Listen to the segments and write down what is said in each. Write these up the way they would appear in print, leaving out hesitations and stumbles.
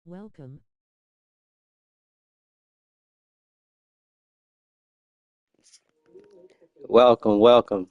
Welcome. Welcome, welcome.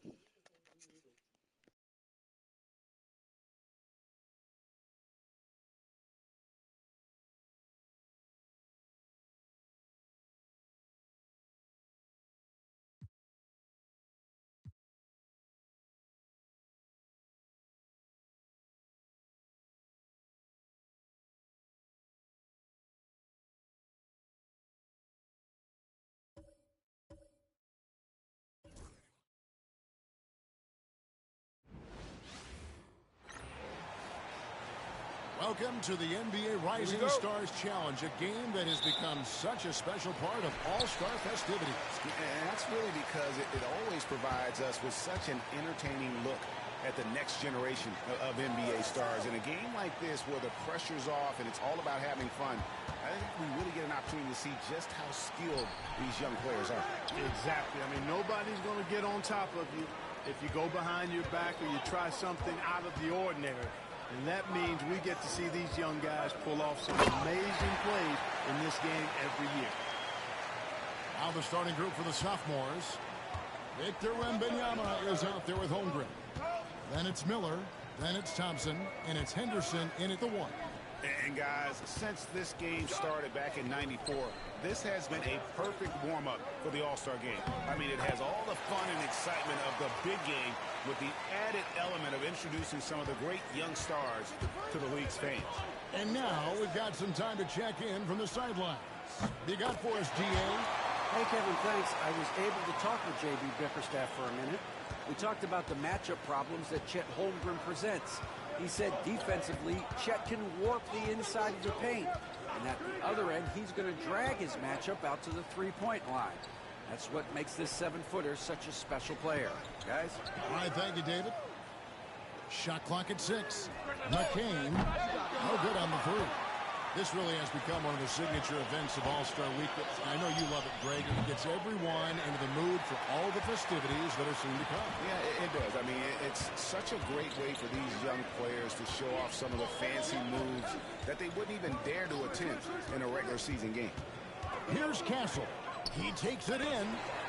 Welcome to the NBA Rising Stars Challenge, a game that has become such a special part of All-Star festivities. And that's really because it always provides us with such an entertaining look at the next generation of NBA stars. In a game like this where the pressure's off and it's all about having fun, I think we really get an opportunity to see just how skilled these young players are. Exactly. I mean, nobody's going to get on top of you if you go behind your back or you try something out of the ordinary. And that means we get to see these young guys pull off some amazing plays in this game every year. Now the starting group for the sophomores. Victor Wembanyama is out there with Holmgren. Then it's Miller, then it's Thompson, and it's Henderson in at the 1. And guys, since this game started back in '94, this has been a perfect warm-up for the All-Star game. I mean, it has all the fun and excitement of the big game with the added element of introducing some of the great young stars to the league's fans. And now we've got some time to check in from the sidelines. You got for us, DA? Hey, Kevin, thanks. I was able to talk with J.B. Bickerstaff for a minute. We talked about the matchup problems that Chet Holmgren presents. He said defensively, Chet can warp the inside of the paint. And at the other end, he's going to drag his matchup out to the three-point line. That's what makes this 7-footer such a special player. Guys? All right, thank you, David. Shot clock at 6. McCain, no good on the 3. This really has become one of the signature events of All-Star Week. I know you love it, Greg. It gets everyone into the mood for all the festivities that are soon to come. Yeah, it does. I mean, it's such a great way for these young players to show off some of the fancy moves that they wouldn't even dare to attempt in a regular season game. Here's Castle. He takes it in.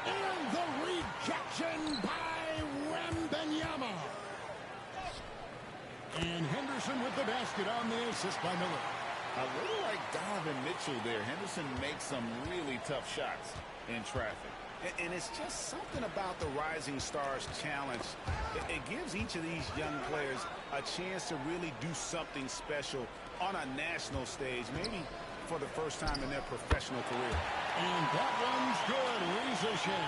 And the rejection by Wembanyama. And Henderson with the basket on the assist by Miller. A little like Donovan Mitchell there. Henderson makes some really tough shots in traffic. And it's just something about the Rising Stars Challenge. It gives each of these young players a chance to really do something special on a national stage, maybe for the first time in their professional career. And that one's good. Reza Shea.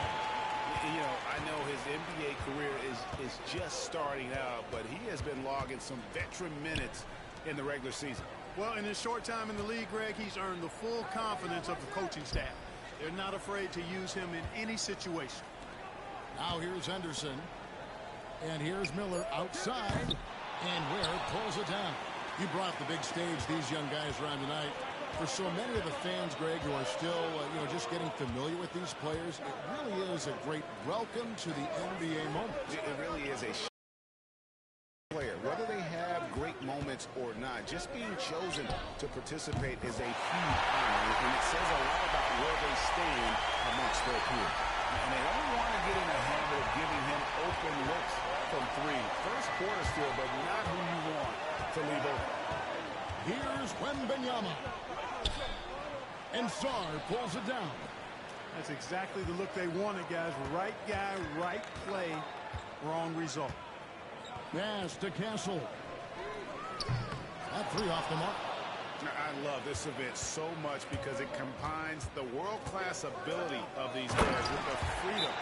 You know, I know his NBA career is just starting out, but he has been logging some veteran minutes in the regular season. Well, in his short time in the league, Greg, he's earned the full confidence of the coaching staff. They're not afraid to use him in any situation. Now here's Henderson. And here's Miller outside. And Ware pulls it down. You brought up the big stage, these young guys around tonight. For so many of the fans, Greg, who are still, just getting familiar with these players, it really is a great welcome to the NBA moment. It really is a player. Whether they have great moments or not, just being chosen to participate is a huge honor, and it says a lot about where they stand amongst their peers. And they don't want to get in the habit of giving him open looks from 3. First quarter still, but not who you want to leave open. Here's Wembanyama. And Sarr pulls it down. That's exactly the look they wanted, guys. Right guy, right play, wrong result. Pass to Castle. That 3 off the mark. I love this event so much because it combines the world-class ability of these players with the freedom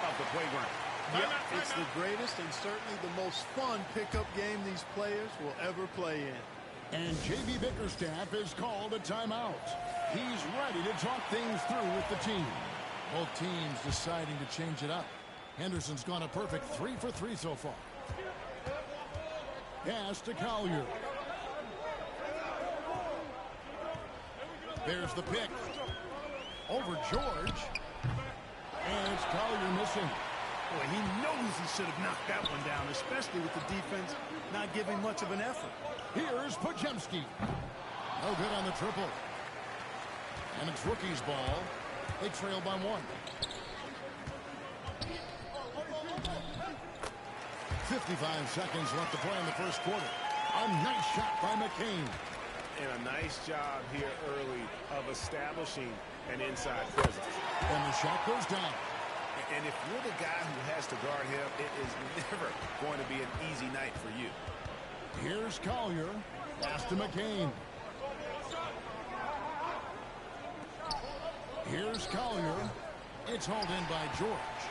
of the playground. Yeah, it's the greatest and certainly the most fun pickup game these players will ever play in. And J.B. Bickerstaff has called a timeout. He's ready to talk things through with the team. Both teams deciding to change it up. Henderson's gone a perfect 3 for 3 so far. Pass to Collier. There's the pick. Over George. And it's Collier missing. Boy, he knows he should have knocked that one down, especially with the defense not giving much of an effort. Here's Podziemski. No good on the triple. And it's rookie's ball. They trail by 1. 55 seconds left to play in the first quarter. A nice shot by McCain. And a nice job here early of establishing an inside presence. And the shot goes down. And if you're the guy who has to guard him, it is never going to be an easy night for you. Here's Collier. Pass to McCain. Here's Collier. It's hauled in by George.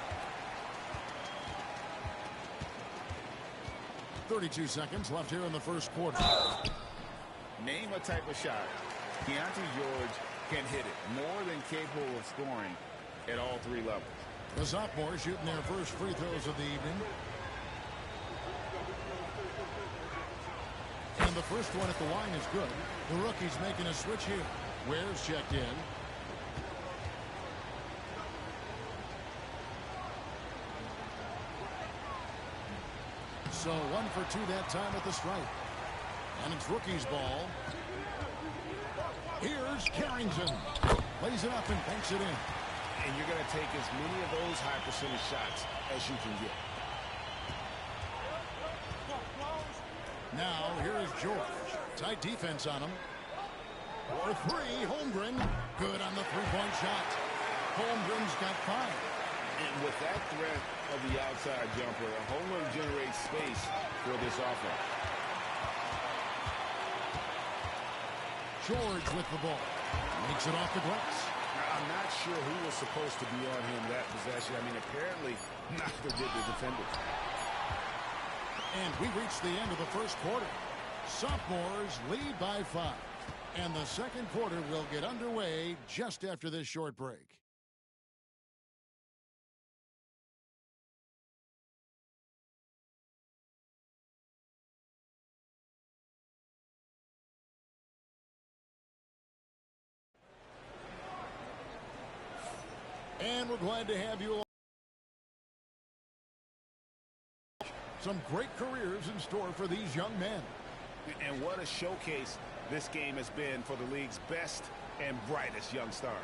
32 seconds left here in the first quarter. Name a type of shot Keyonte George can hit it. More than capable of scoring at all 3 levels. The sophomore shooting their first free throws of the evening. And the first one at the line is good. The rookie's making a switch here. Ware's checked in. So 1 for 2 that time at the stripe. And it's rookie's ball. Here's Carrington. Lays it up and banks it in. And you're going to take as many of those high percentage shots as you can get. Now, here is George. Tight defense on him. For 3, Holmgren. Good on the three-point shot. Holmgren's got 5. And with that threat of the outside jumper, Holmgren generates space for this offense. George with the ball. Makes it off the glass. I'm not sure who was supposed to be on him that possession. I mean, apparently neither did the defenders. And we reached the end of the first quarter. Sophomores lead by 5. And the second quarter will get underway just after this short break. And we're glad to have you along. Some great careers in store for these young men. And what a showcase this game has been for the league's best and brightest young stars.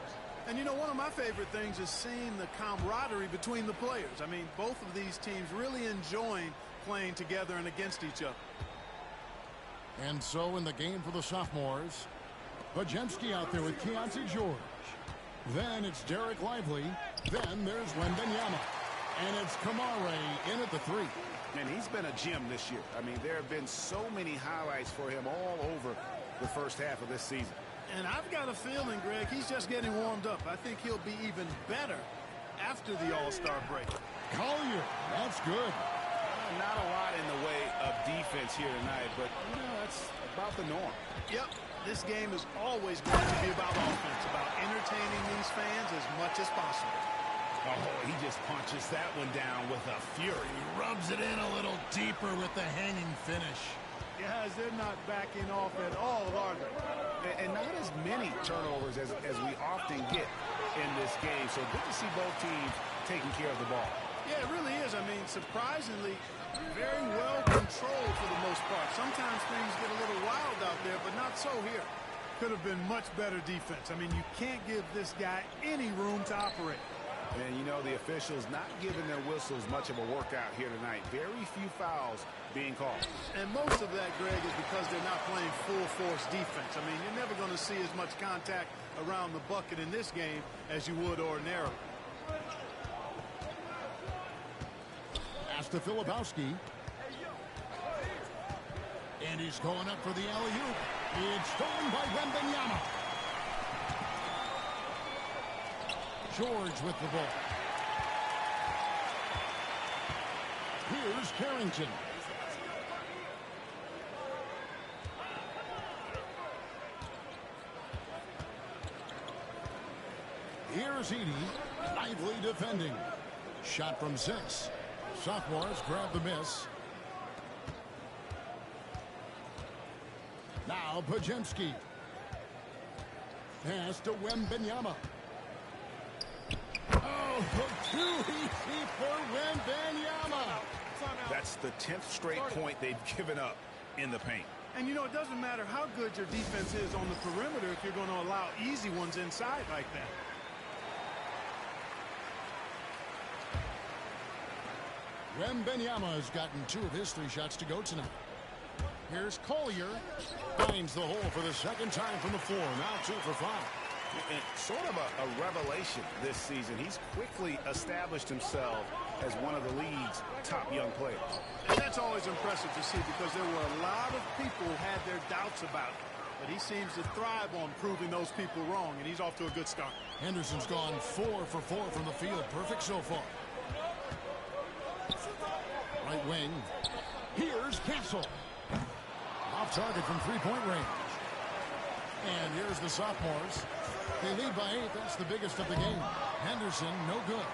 And you know, one of my favorite things is seeing the camaraderie between the players. I mean, both of these teams really enjoying playing together and against each other. And so in the game for the sophomores, Podziemski out there with Keyonte George. Then it's Derek Lively. Then there's Wembanyama. And it's Kamare in at the 3. And he's been a gem this year. I mean, there have been so many highlights for him all over the first half of this season. And I've got a feeling, Greg, he's just getting warmed up. I think he'll be even better after the All-Star break. Collier, that's good. Not a lot in the way of defense here tonight, but you know, that's about the norm. Yep, this game is always going to be about offense, about entertaining these fans as much as possible. Oh, he just punches that one down with a fury. He rubs it in a little deeper with the hanging finish. Guys, they're not backing off at all, are they? And not as many turnovers as we often get in this game. So good to see both teams taking care of the ball. Yeah, it really is. I mean, surprisingly, very well controlled for the most part. Sometimes things get a little wild out there, but not so here. Could have been much better defense. I mean, you can't give this guy any room to operate. And, you know, the officials not giving their whistles much of a workout here tonight. Very few fouls being called. And most of that, Greg, is because they're not playing full-force defense. I mean, you're never going to see as much contact around the bucket in this game as you would ordinarily. Pass to Filipowski. And he's going up for the alley-oop. It's stolen by Wembanyama. George with the ball. Here's Carrington. Here's Edey. Lively defending. Shot from 6. Sophomores grab the miss. Now Podziemski. Pass to Wembanyama. Oh, too easy for Wembanyama. That's the 10th straight point they've given up in the paint. And, you know, it doesn't matter how good your defense is on the perimeter if you're going to allow easy ones inside like that. Wembanyama has gotten 2 of his 3 shots to go tonight. Here's Collier. Finds the hole for the second time from the floor. Now 2 for 5. And sort of a revelation this season. He's quickly established himself as one of the league's top young players. And that's always impressive to see because there were a lot of people who had their doubts about him. But he seems to thrive on proving those people wrong, and he's off to a good start. Henderson's gone 4 for 4 from the field. Perfect so far. Right wing. Here's Castle. Off target from 3-point range. And here's the sophomores. They lead by 8. That's the biggest of the game. Henderson, no good.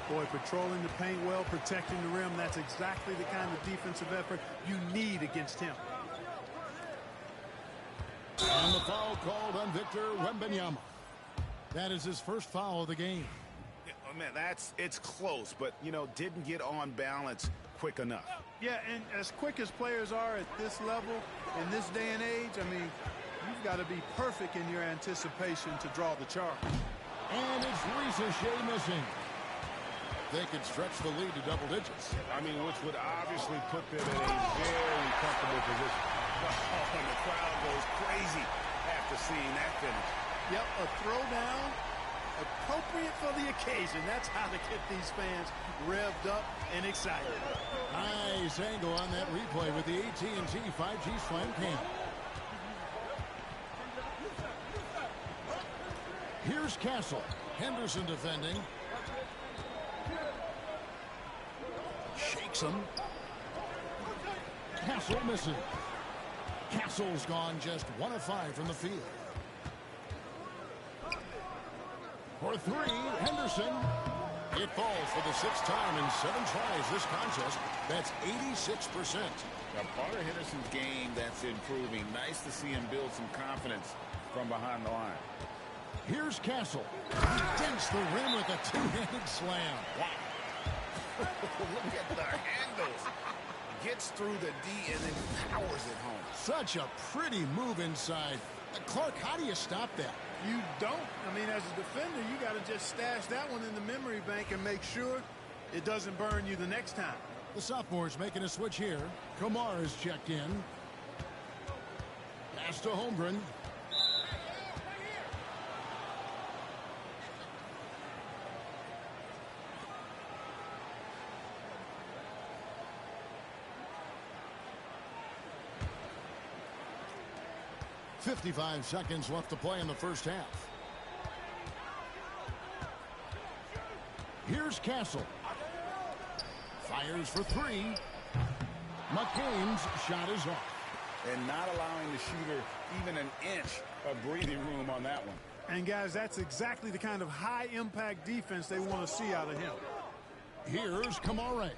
Boy, patrolling the paint well, protecting the rim, that's exactly the kind of defensive effort you need against him. And the foul called on Victor Wembanyama. That is his first foul of the game. Oh, man, it's close, but, you know, didn't get on balance quick enough. Yeah, and as quick as players are at this level, in this day and age, I mean, you've got to be perfect in your anticipation to draw the charge. And it's Risa Shea missing. They could stretch the lead to double digits. I mean, which would obviously put them in a very comfortable position. Oh, and the crowd goes crazy after seeing that finish. Yep, a throwdown appropriate for the occasion. That's how to get these fans revved up and excited. Nice angle on that replay with the AT&T 5G Slam Cam. Here's Castle. Henderson defending. Shakes him. Castle missing. Castle's gone just 1 of 5 from the field. For 3, Henderson. It falls for the 6th time in 7 tries this contest. That's 86%. Now, part of Henderson's game that's improving. Nice to see him build some confidence from behind the line. Here's Castle. He dents the rim with a 2-handed slam. Wow. Look at the handles. Gets through the D and then powers it home. Such a pretty move inside. Clark, how do you stop that? You don't. I mean, as a defender, you got to just stash that one in the memory bank and make sure it doesn't burn you the next time. The sophomores making a switch here. Kumar is checked in. Pass to Holmgren. .55 seconds left to play in the first half. Here's Castle. Fires for 3. McCain's shot is off. And not allowing the shooter even an inch of breathing room on that one. And, guys, that's exactly the kind of high-impact defense they want to see out of him. Here's Kamare.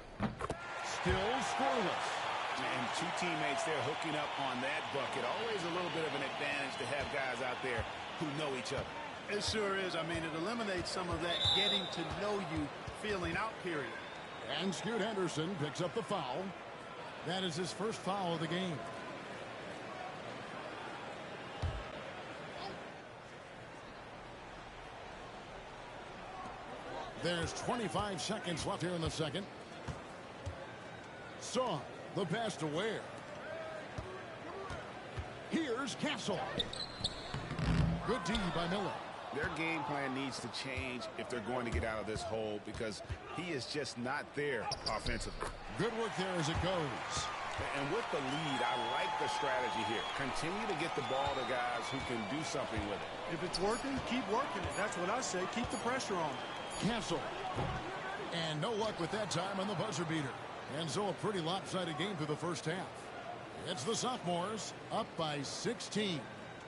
Still scoreless. And 2 teammates there hooking up on that bucket. Always a little bit of an advantage to have guys out there who know each other. It sure is. I mean, it eliminates some of that getting to know you feeling out period. And Scoot Henderson picks up the foul. That is his first foul of the game. There's 25 seconds left here in the second. Saw the pass to Ware. Here's Castle. Good D by Miller. Their game plan needs to change if they're going to get out of this hole because he is just not there offensively. Good work there as it goes. And with the lead, I like the strategy here. Continue to get the ball to guys who can do something with it. If it's working, keep working it. That's what I say. Keep the pressure on. Castle. And no luck with that time on the buzzer beater. And so a pretty lopsided game through the first half. It's the sophomores up by 16.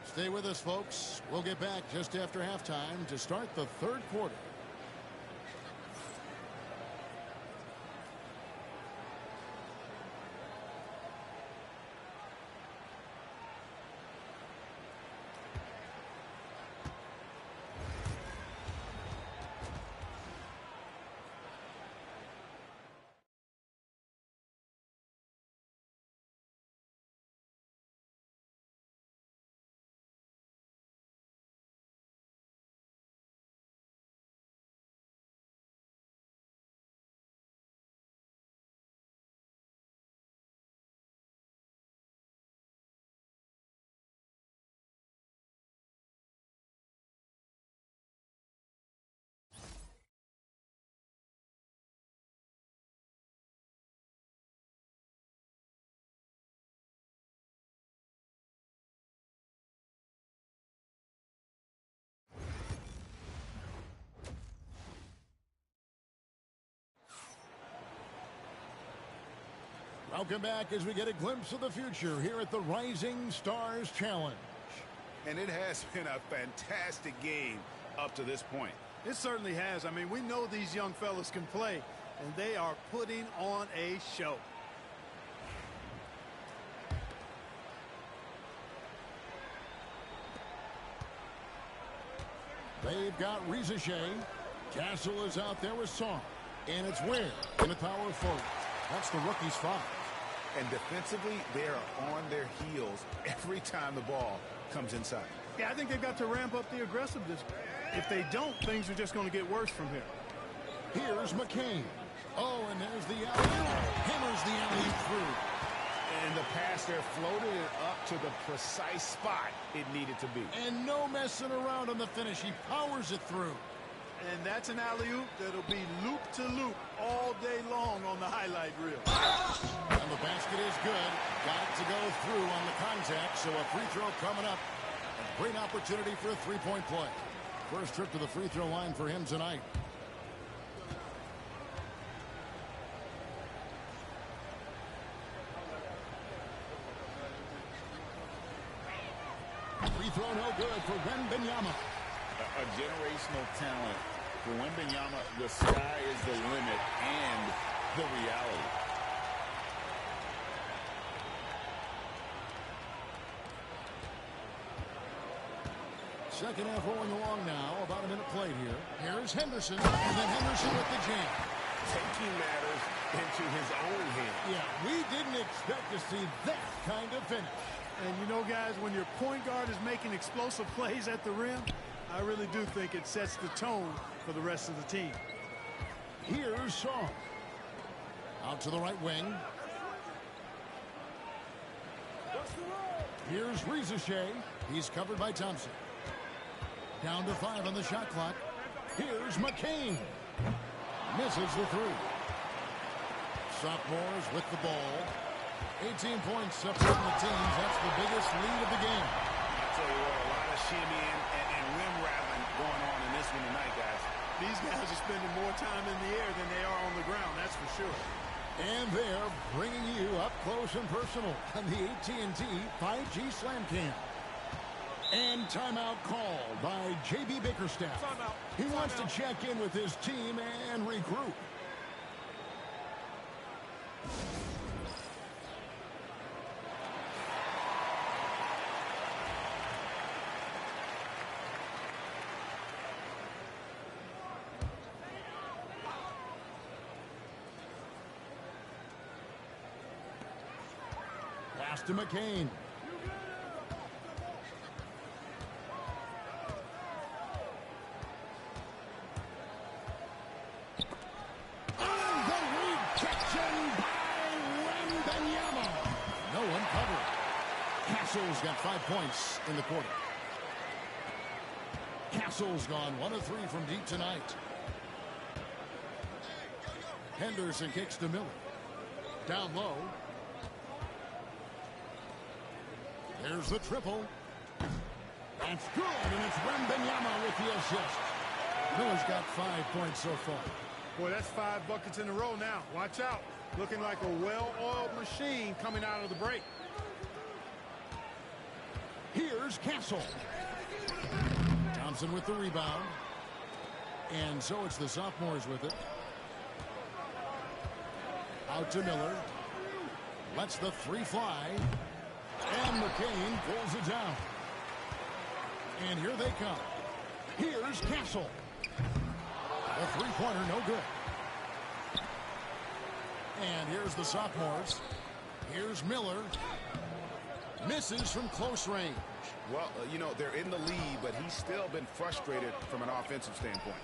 Stay with us, folks. We'll get back just after halftime to start the 3rd quarter. Welcome back as we get a glimpse of the future here at the Rising Stars Challenge. And it has been a fantastic game up to this point. It certainly has. I mean, we know these young fellas can play, and they are putting on a show. They've got Reza Shea. Castle is out there with Song. And it's Ware in the power forward. That's the rookie's foul. And defensively, they are on their heels every time the ball comes inside. Yeah, I think they've got to ramp up the aggressiveness. If they don't, things are just going to get worse from here. Here's McCain. Oh, and there's the alley-oop. Hammers the alley through. And the pass there floated it up to the precise spot it needed to be. And no messing around on the finish. He powers it through. And that's an alley-oop that'll be loop-to-loop all day long on the highlight reel. And the basket is good. Got it to go through on the contact, so a free throw coming up. A great opportunity for a three-point play. First trip to the free throw line for him tonight. Free throw no good for Wembanyama. A generational talent. For Wembanyama, the sky is the limit and the reality. Second half rolling along now. About a minute played here. Here's Henderson. And then Henderson with the jam. Taking matters into his own hands. Yeah, we didn't expect to see that kind of finish. And you know, guys, when your point guard is making explosive plays at the rim, I really do think it sets the tone for the rest of the team. Here's Song. Out to the right wing. Here's Reza Shea. He's covered by Thompson. Down to 5 on the shot clock. Here's McCain. Misses the three. Sophomores with the ball. 18 points separating the teams. That's the biggest lead of the game. I tell you what, a lot of shimmying and rim rattling going on in this one tonight, guys. These guys are spending more time in the air than they are on the ground, that's for sure. And they're bringing you up close and personal on the AT&T 5G Slam Cam. And timeout called by J.B. Bickerstaff. He wants to check in with his team and regroup. Pass to McCain. Castle's got 5 points in the quarter. Castle's gone 1 of 3 from deep tonight. Henderson kicks to Miller. Down low. There's the triple. That's good, and it's Wembanyama with the assist. Miller's got 5 points so far. Boy, that's 5 buckets in a row now. Watch out. Looking like a well-oiled machine coming out of the break. Here's Castle. Thompson with the rebound. And so it's the sophomores with it. Out to Miller. Lets the three fly. And McCain pulls it down. And here they come. Here's Castle. The three-pointer, no good. And here's the sophomores. Here's Miller. Misses from close range. Well, you know, they're in the lead, but he's still been frustrated from an offensive standpoint.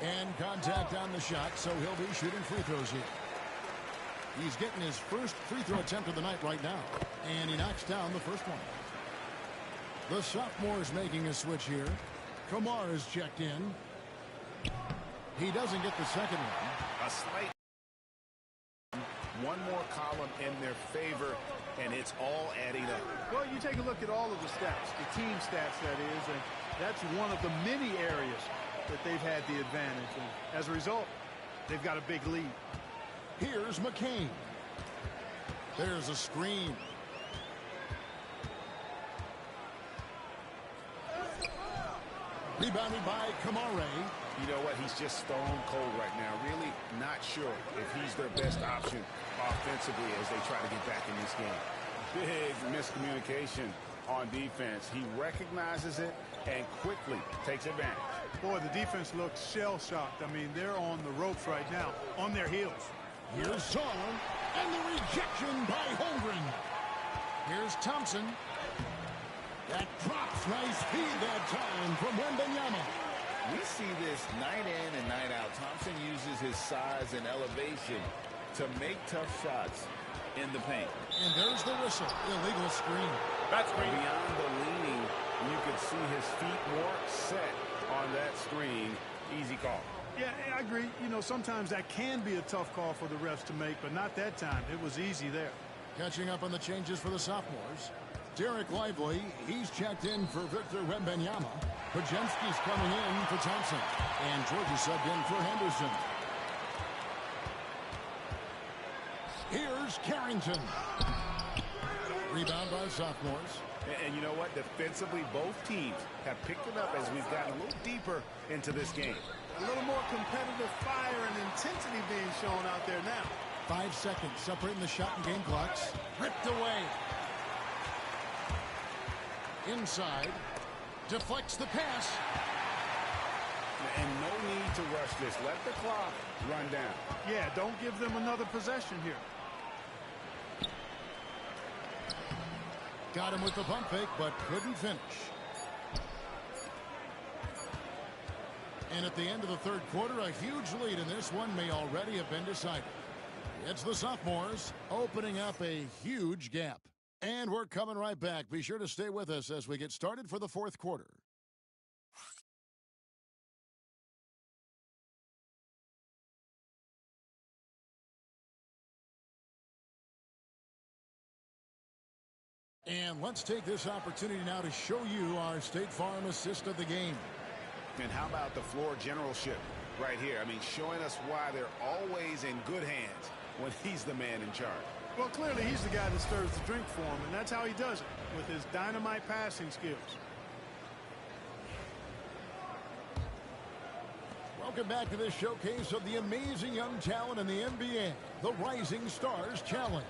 And contact on the shot, so he'll be shooting free throws here. He's getting his first free throw attempt of the night right now. And he knocks down the first one. The sophomore is making a switch here. Kamar is checked in. He doesn't get the second one. A slight one more column in their favor, and it's all adding up. Well, you take a look at all of the stats, the team stats, that is, and that's one of the many areas that they've had the advantage. And as a result, they've got a big lead. Here's McCain. There's a screen. Rebounded by Kamare. You know what? He's just stone cold right now. Really not sure if he's their best option offensively as they try to get back in this game. Big miscommunication on defense. He recognizes it and quickly takes advantage. Boy, the defense looks shell-shocked. I mean, they're on the ropes right now, on their heels. Here's Song, and the rejection by Holmgren. Here's Thompson. That drops. Nice feed that time from Wembanyama. We see this night in and night out. Thompson uses his size and elevation to make tough shots in the paint. And there's the whistle. Illegal screen. That's great. Beyond the leaning, you could see his feet more set on that screen. Easy call. Yeah, I agree. You know, sometimes that can be a tough call for the refs to make, but not that time. It was easy there. Catching up on the changes for the sophomores. Derek Lively, he's checked in for Victor Wembanyama. Podziemski's coming in for Thompson. And Georgia subbed in for Henderson. Here's Carrington. Rebound by sophomores. And you know what? Defensively, both teams have picked it up as we've gotten a little deeper into this game. A little more competitive fire and intensity being shown out there now. 5 seconds separating the shot and game clocks. Ripped away. Inside. Deflects the pass. And no need to rush this. Let the clock run down. Yeah, don't give them another possession here. Got him with the pump fake, but couldn't finish. And at the end of the third quarter, a huge lead in this one may already have been decided. It's the sophomores opening up a huge gap. And we're coming right back. Be sure to stay with us as we get started for the fourth quarter. And let's take this opportunity now to show you our State Farm assist of the game. And how about the floor generalship right here? I mean, showing us why they're always in good hands when he's the man in charge. Well, clearly he's the guy that stirs the drink for him, and that's how he does it, with his dynamite passing skills. Welcome back to this showcase of the amazing young talent in the NBA, the Rising Stars Challenge.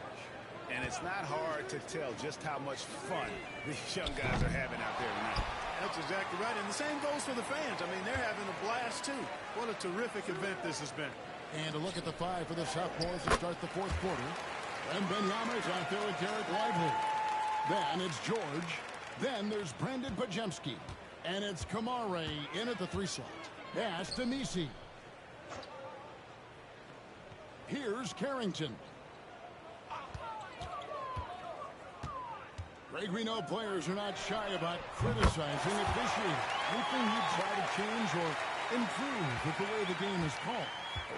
And it's not hard to tell just how much fun these young guys are having out there tonight. That's exactly right, and the same goes for the fans. I mean, they're having a blast, too. What a terrific event this has been. And a look at the five for the sophomores to start the fourth quarter. Wembanyama is out there with Derek Lively. Then it's George. Then there's Brandon Podziemski. And it's Kamare in at the 3 slot. Pass to Nisi. Here's Carrington. Greg, we know players are not shy about criticizing officiating. Anything you'd try to change or improve with the way the game is called?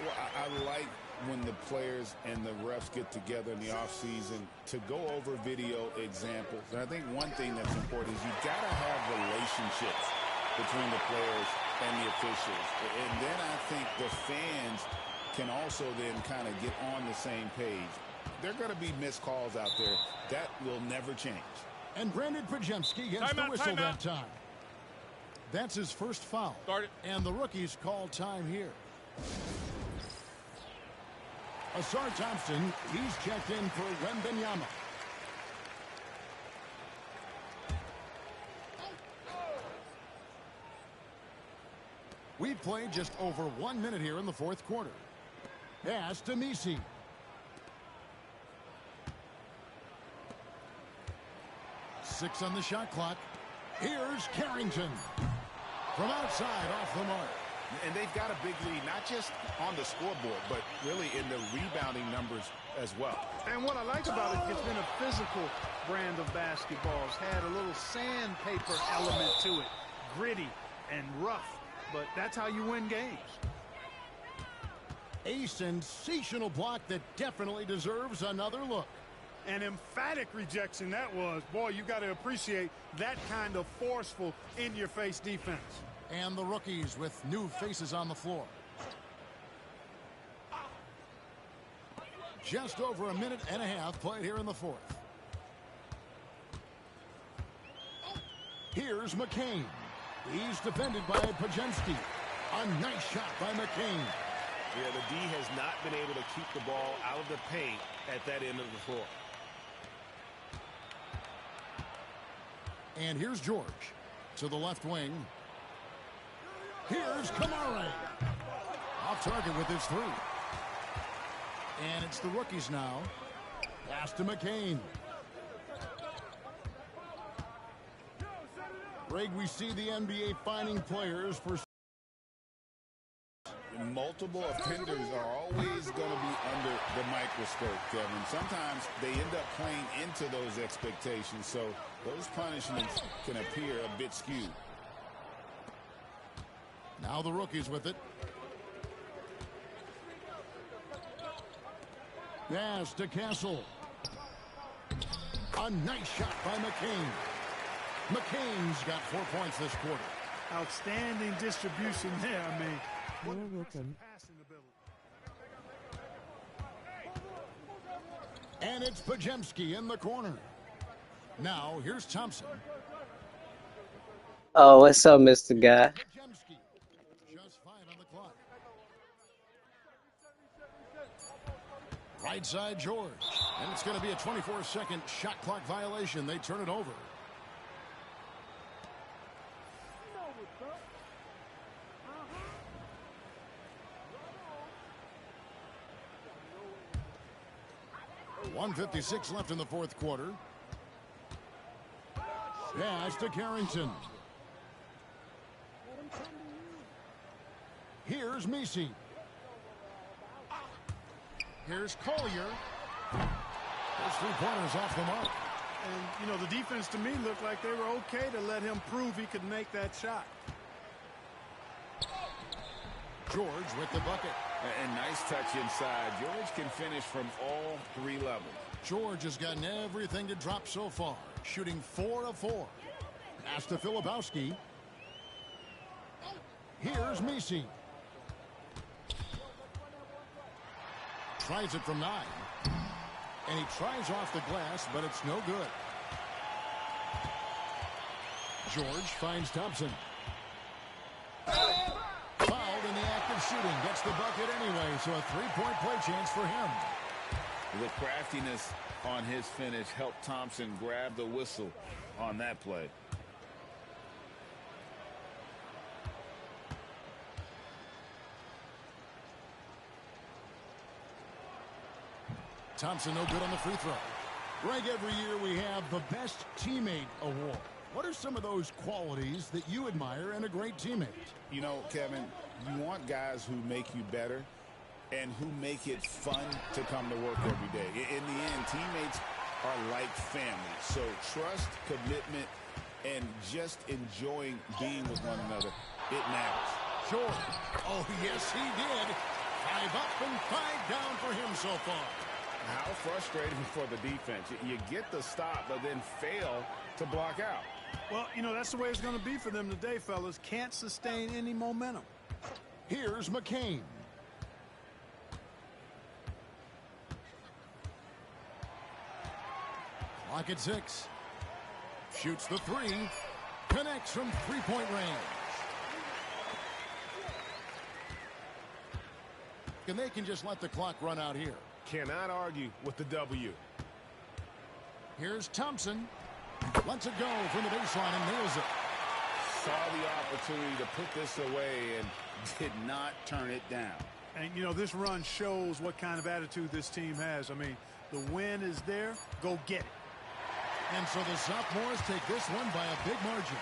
Well, I like when the players and the refs get together in the offseason to go over video examples. And I think one thing that's important is you've got to have relationships between the players and the officials. And then I think the fans can also then kind of get on the same page. There are going to be missed calls out there. That will never change. And Brandon Podziemski gets the whistle that time. That's his first foul. And the rookies call time here. Asar Thompson, he's checked in for Wembanyama. We've played just over 1 minute here in the fourth quarter. Pass to Nisi. Six on the shot clock. Here's Carrington. From outside, off the mark. And they've got a big lead, not just on the scoreboard, but really in the rebounding numbers as well. And what I like about it, it's been a physical brand of basketball. It's had a little sandpaper element to it. Gritty and rough, but that's how you win games. A sensational block that definitely deserves another look. An emphatic rejection that was. Boy, you got to appreciate that kind of forceful, in-your-face defense. And the rookies with new faces on the floor. Just over a minute and a half played here in the fourth. Here's McCain. He's defended by Pajemski. A nice shot by McCain. Yeah, the D has not been able to keep the ball out of the paint at that end of the floor. And here's George to the left wing. Here's Kamara. Off target with his 3. And it's the rookies now. Pass to McCain. Greg, we see the NBA finding players for... Multiple offenders are always going to be under the microscope, Kevin. Sometimes they end up playing into those expectations, so those punishments can appear a bit skewed. Now the rookies with it. Pass to Castle. A nice shot by McCain. McCain's got 4 points this quarter. Outstanding distribution there. I mean, passing ability. And it's Pajemski in the corner. Now here's Thompson. Oh, what's up, Mr. Guy? Pajemski. Just 5 on the clock. Right side George. And it's going to be a 24-second shot clock violation. They turn it over. .156 left in the fourth quarter. Pass to Carrington. Here's Messi. Here's Collier. Those 3 pointers off the mark. And, you know, the defense to me looked like they were okay to let him prove he could make that shot. George with the bucket. And nice touch inside. George can finish from all 3 levels. George has gotten everything to drop so far, shooting 4 of 4. Pass to Filipowski. Here's Messi. Tries it from 9. And he tries off the glass, but it's no good. George finds Thompson. Fouled in the act of shooting. Gets the bucket anyway, so a 3-point play chance for him. The craftiness on his finish helped Thompson grab the whistle on that play. Thompson no good on the free throw. Greg, every year we have the Best Teammate Award. What are some of those qualities that you admire in a great teammate? You know, Kevin, you want guys who make you better and who make it fun to come to work every day. In the end, teammates are like family. So trust, commitment, and just enjoying being with one another, it matters. George. Oh, yes, he did. 5 up and 5 down for him so far. How frustrating for the defense. You get the stop, but then fail to block out. Well, you know, that's the way it's going to be for them today, fellas. Can't sustain any momentum. Here's McCain. Clock at 6. Shoots the 3. Connects from 3-point range. And they can just let the clock run out here. Cannot argue with the W. Here's Thompson. Lets it go from the baseline and nails it. Saw the opportunity to put this away and did not turn it down. And, you know, this run shows what kind of attitude this team has. I mean, the win is there. Go get it. And so the sophomores take this one by a big margin.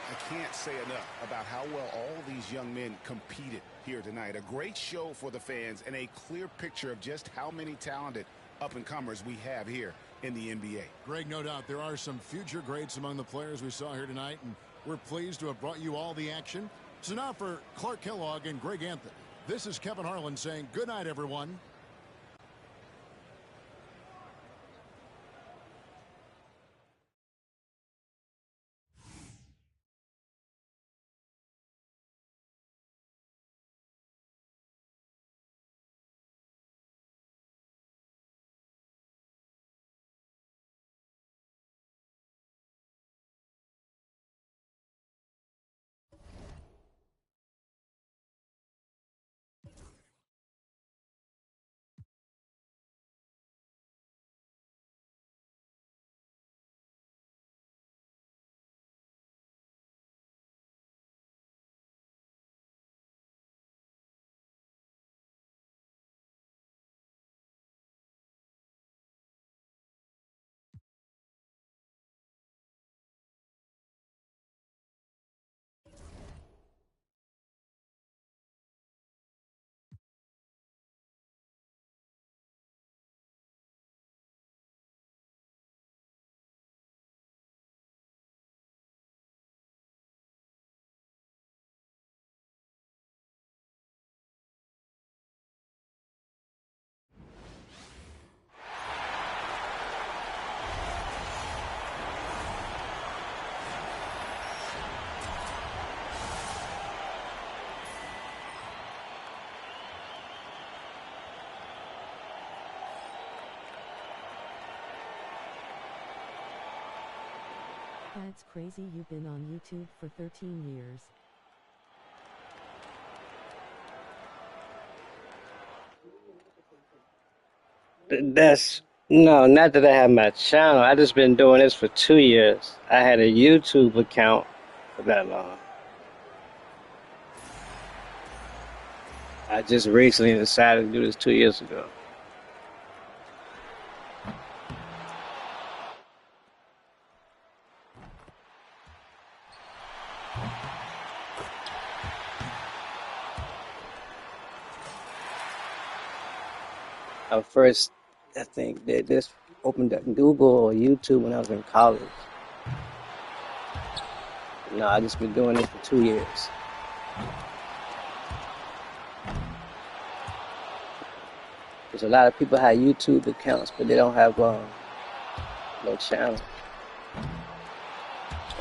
I can't say enough about how well all these young men competed here tonight. A great show for the fans and a clear picture of just how many talented up-and-comers we have here in the NBA. Greg, no doubt there are some future greats among the players we saw here tonight, and we're pleased to have brought you all the action. So now for Clark Kellogg and Greg Anthony, this is Kevin Harlan saying good night, everyone. That's crazy. You've been on YouTube for 13 years. That's no, not that I have my channel. I just been doing this for 2 years. I had a YouTube account for that long. I just recently decided to do this 2 years ago. I first, I think, did this, opened up Google or YouTube when I was in college. No, I just been doing this for 2 years. There's a lot of people have YouTube accounts, but they don't have no channel.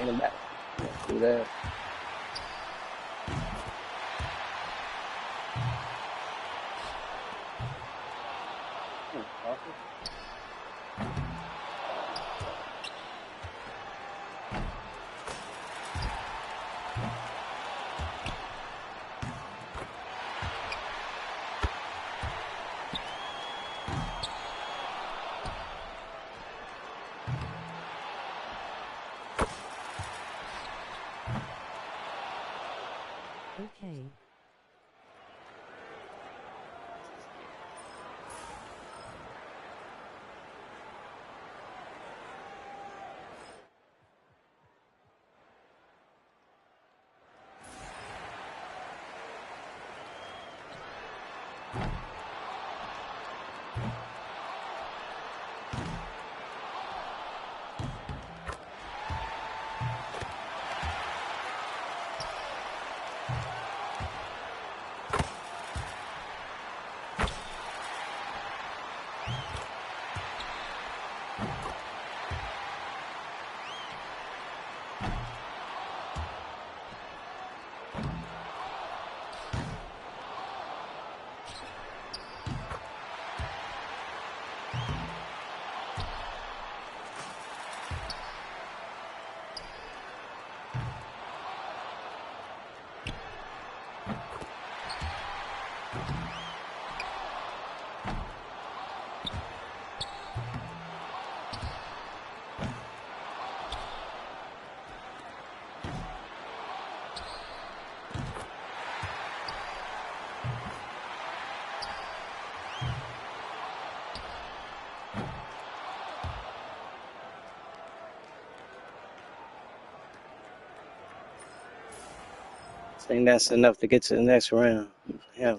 Anybody do that? Okay. I think that's enough to get to the next round. Yeah.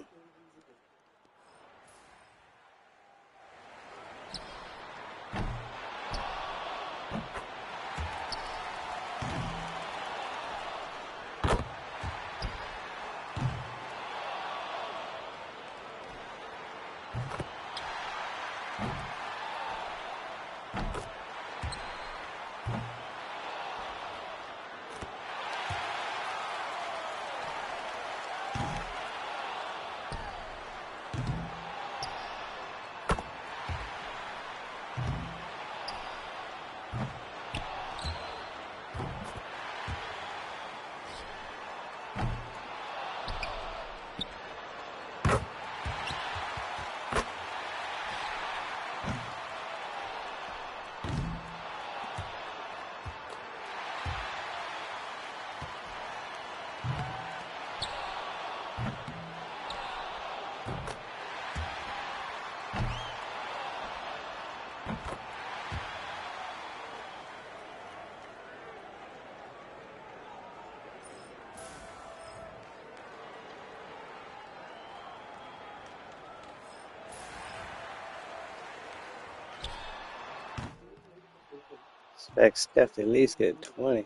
Expect Steph to at least get 20.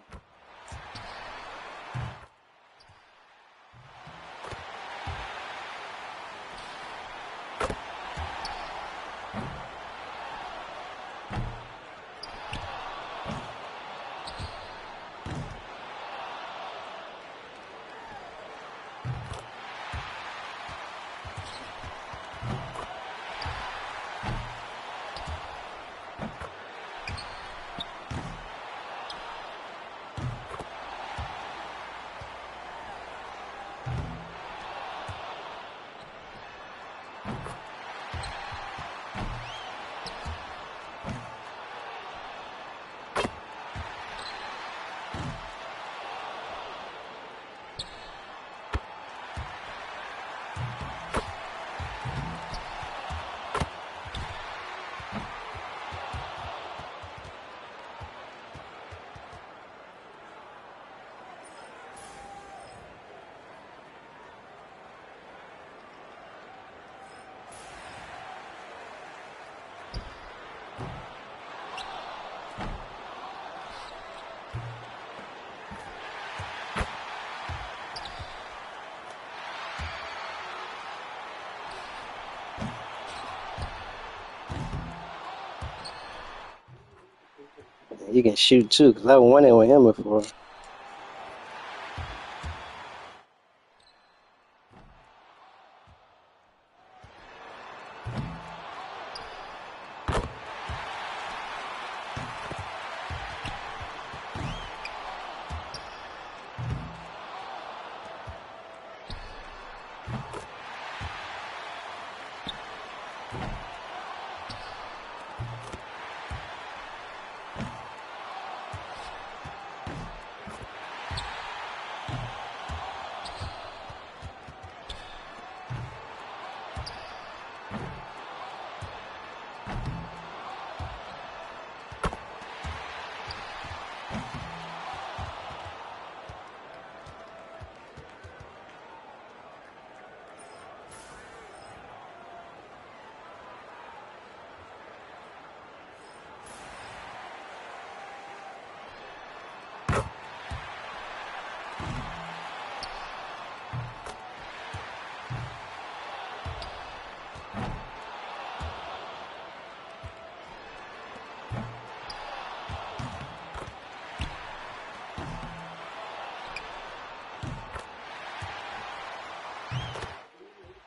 He can shoot too, because I won it with him before.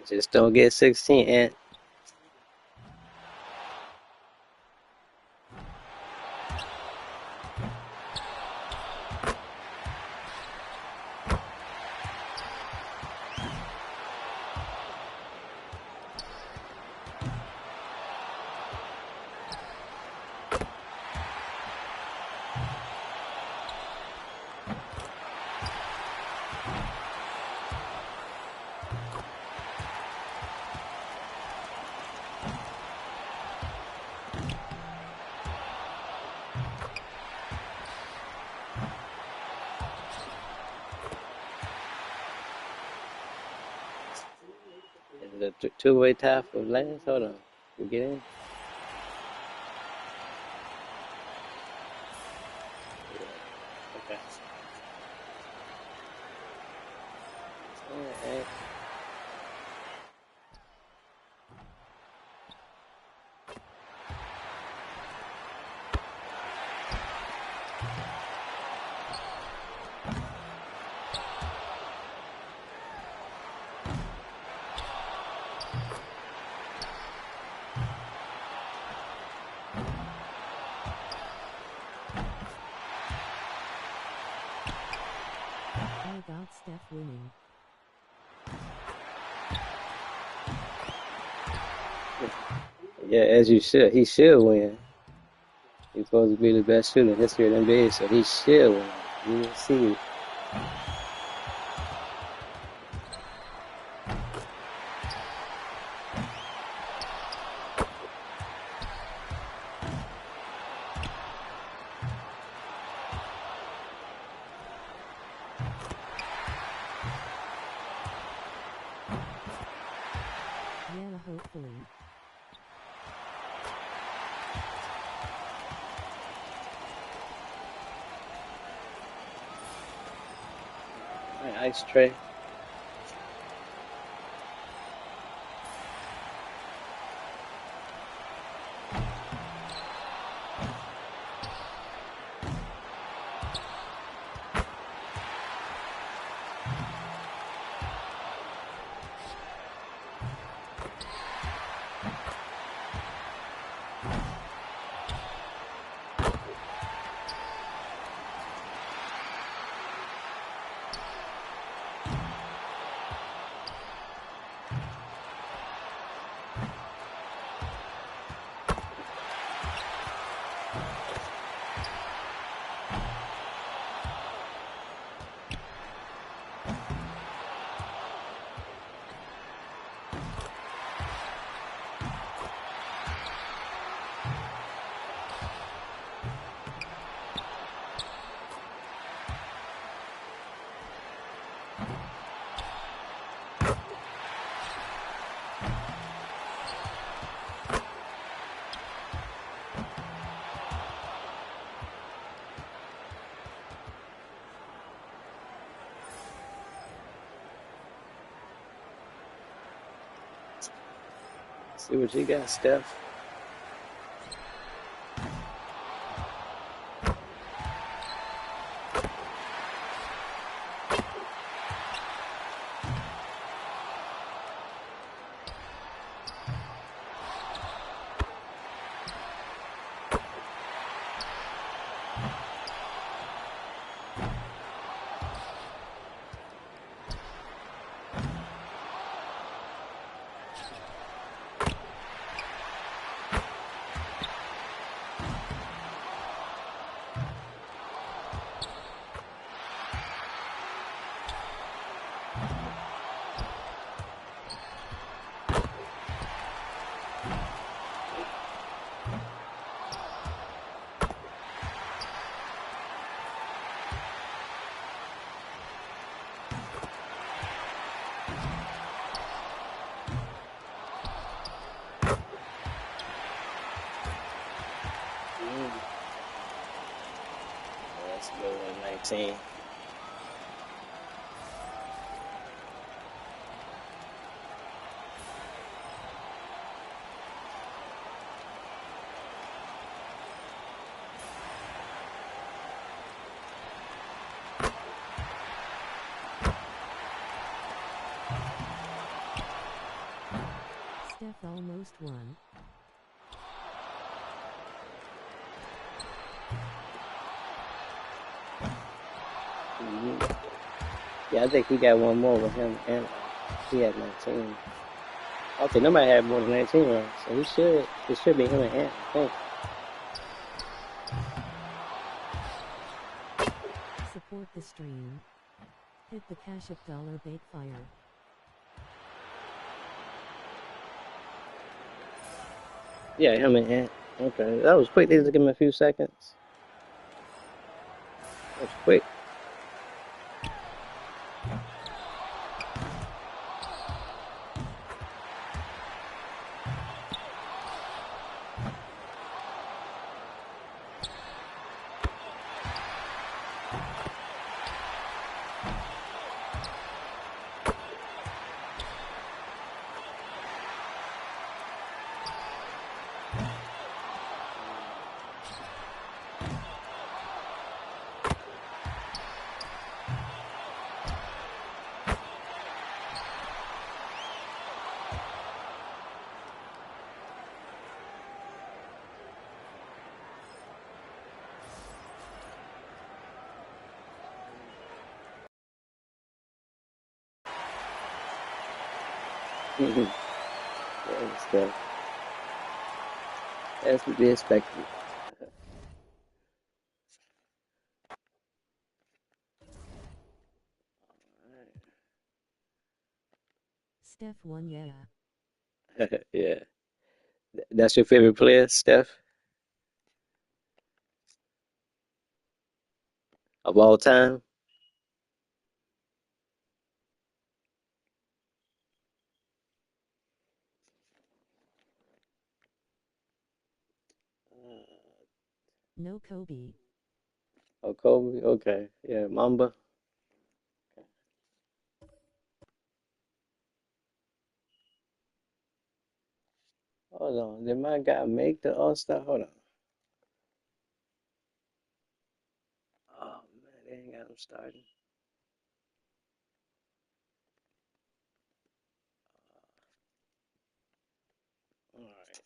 Just don't get 16, and the two-way tie for last. Hold on, we get in. Okay. All right. I got Steph winning. Yeah, as you should. He should win. He's supposed to be the best shooter in the history of the NBA, so he should win. You will see. Yeah, hopefully. Nice Trey. See what you got, Steph. team. Steph almost won. Yeah, I think he got one more with him, and he had 19. Okay, nobody had more than 19 runs, so it should be him and Ant, I think. Support the stream. Hit the Cash App dollar bait fire. Yeah, him and Ant. Okay, that was quick. They just give him a few seconds. That was quick. That's to be expected. Steph won, yeah. Yeah. That's your favorite player, Steph, of all time? No Kobe. Oh, Kobe? Okay. Yeah, Mamba. Hold on. Did my guy make the All-Star? Hold on. Oh, man, they ain't got him starting. All right.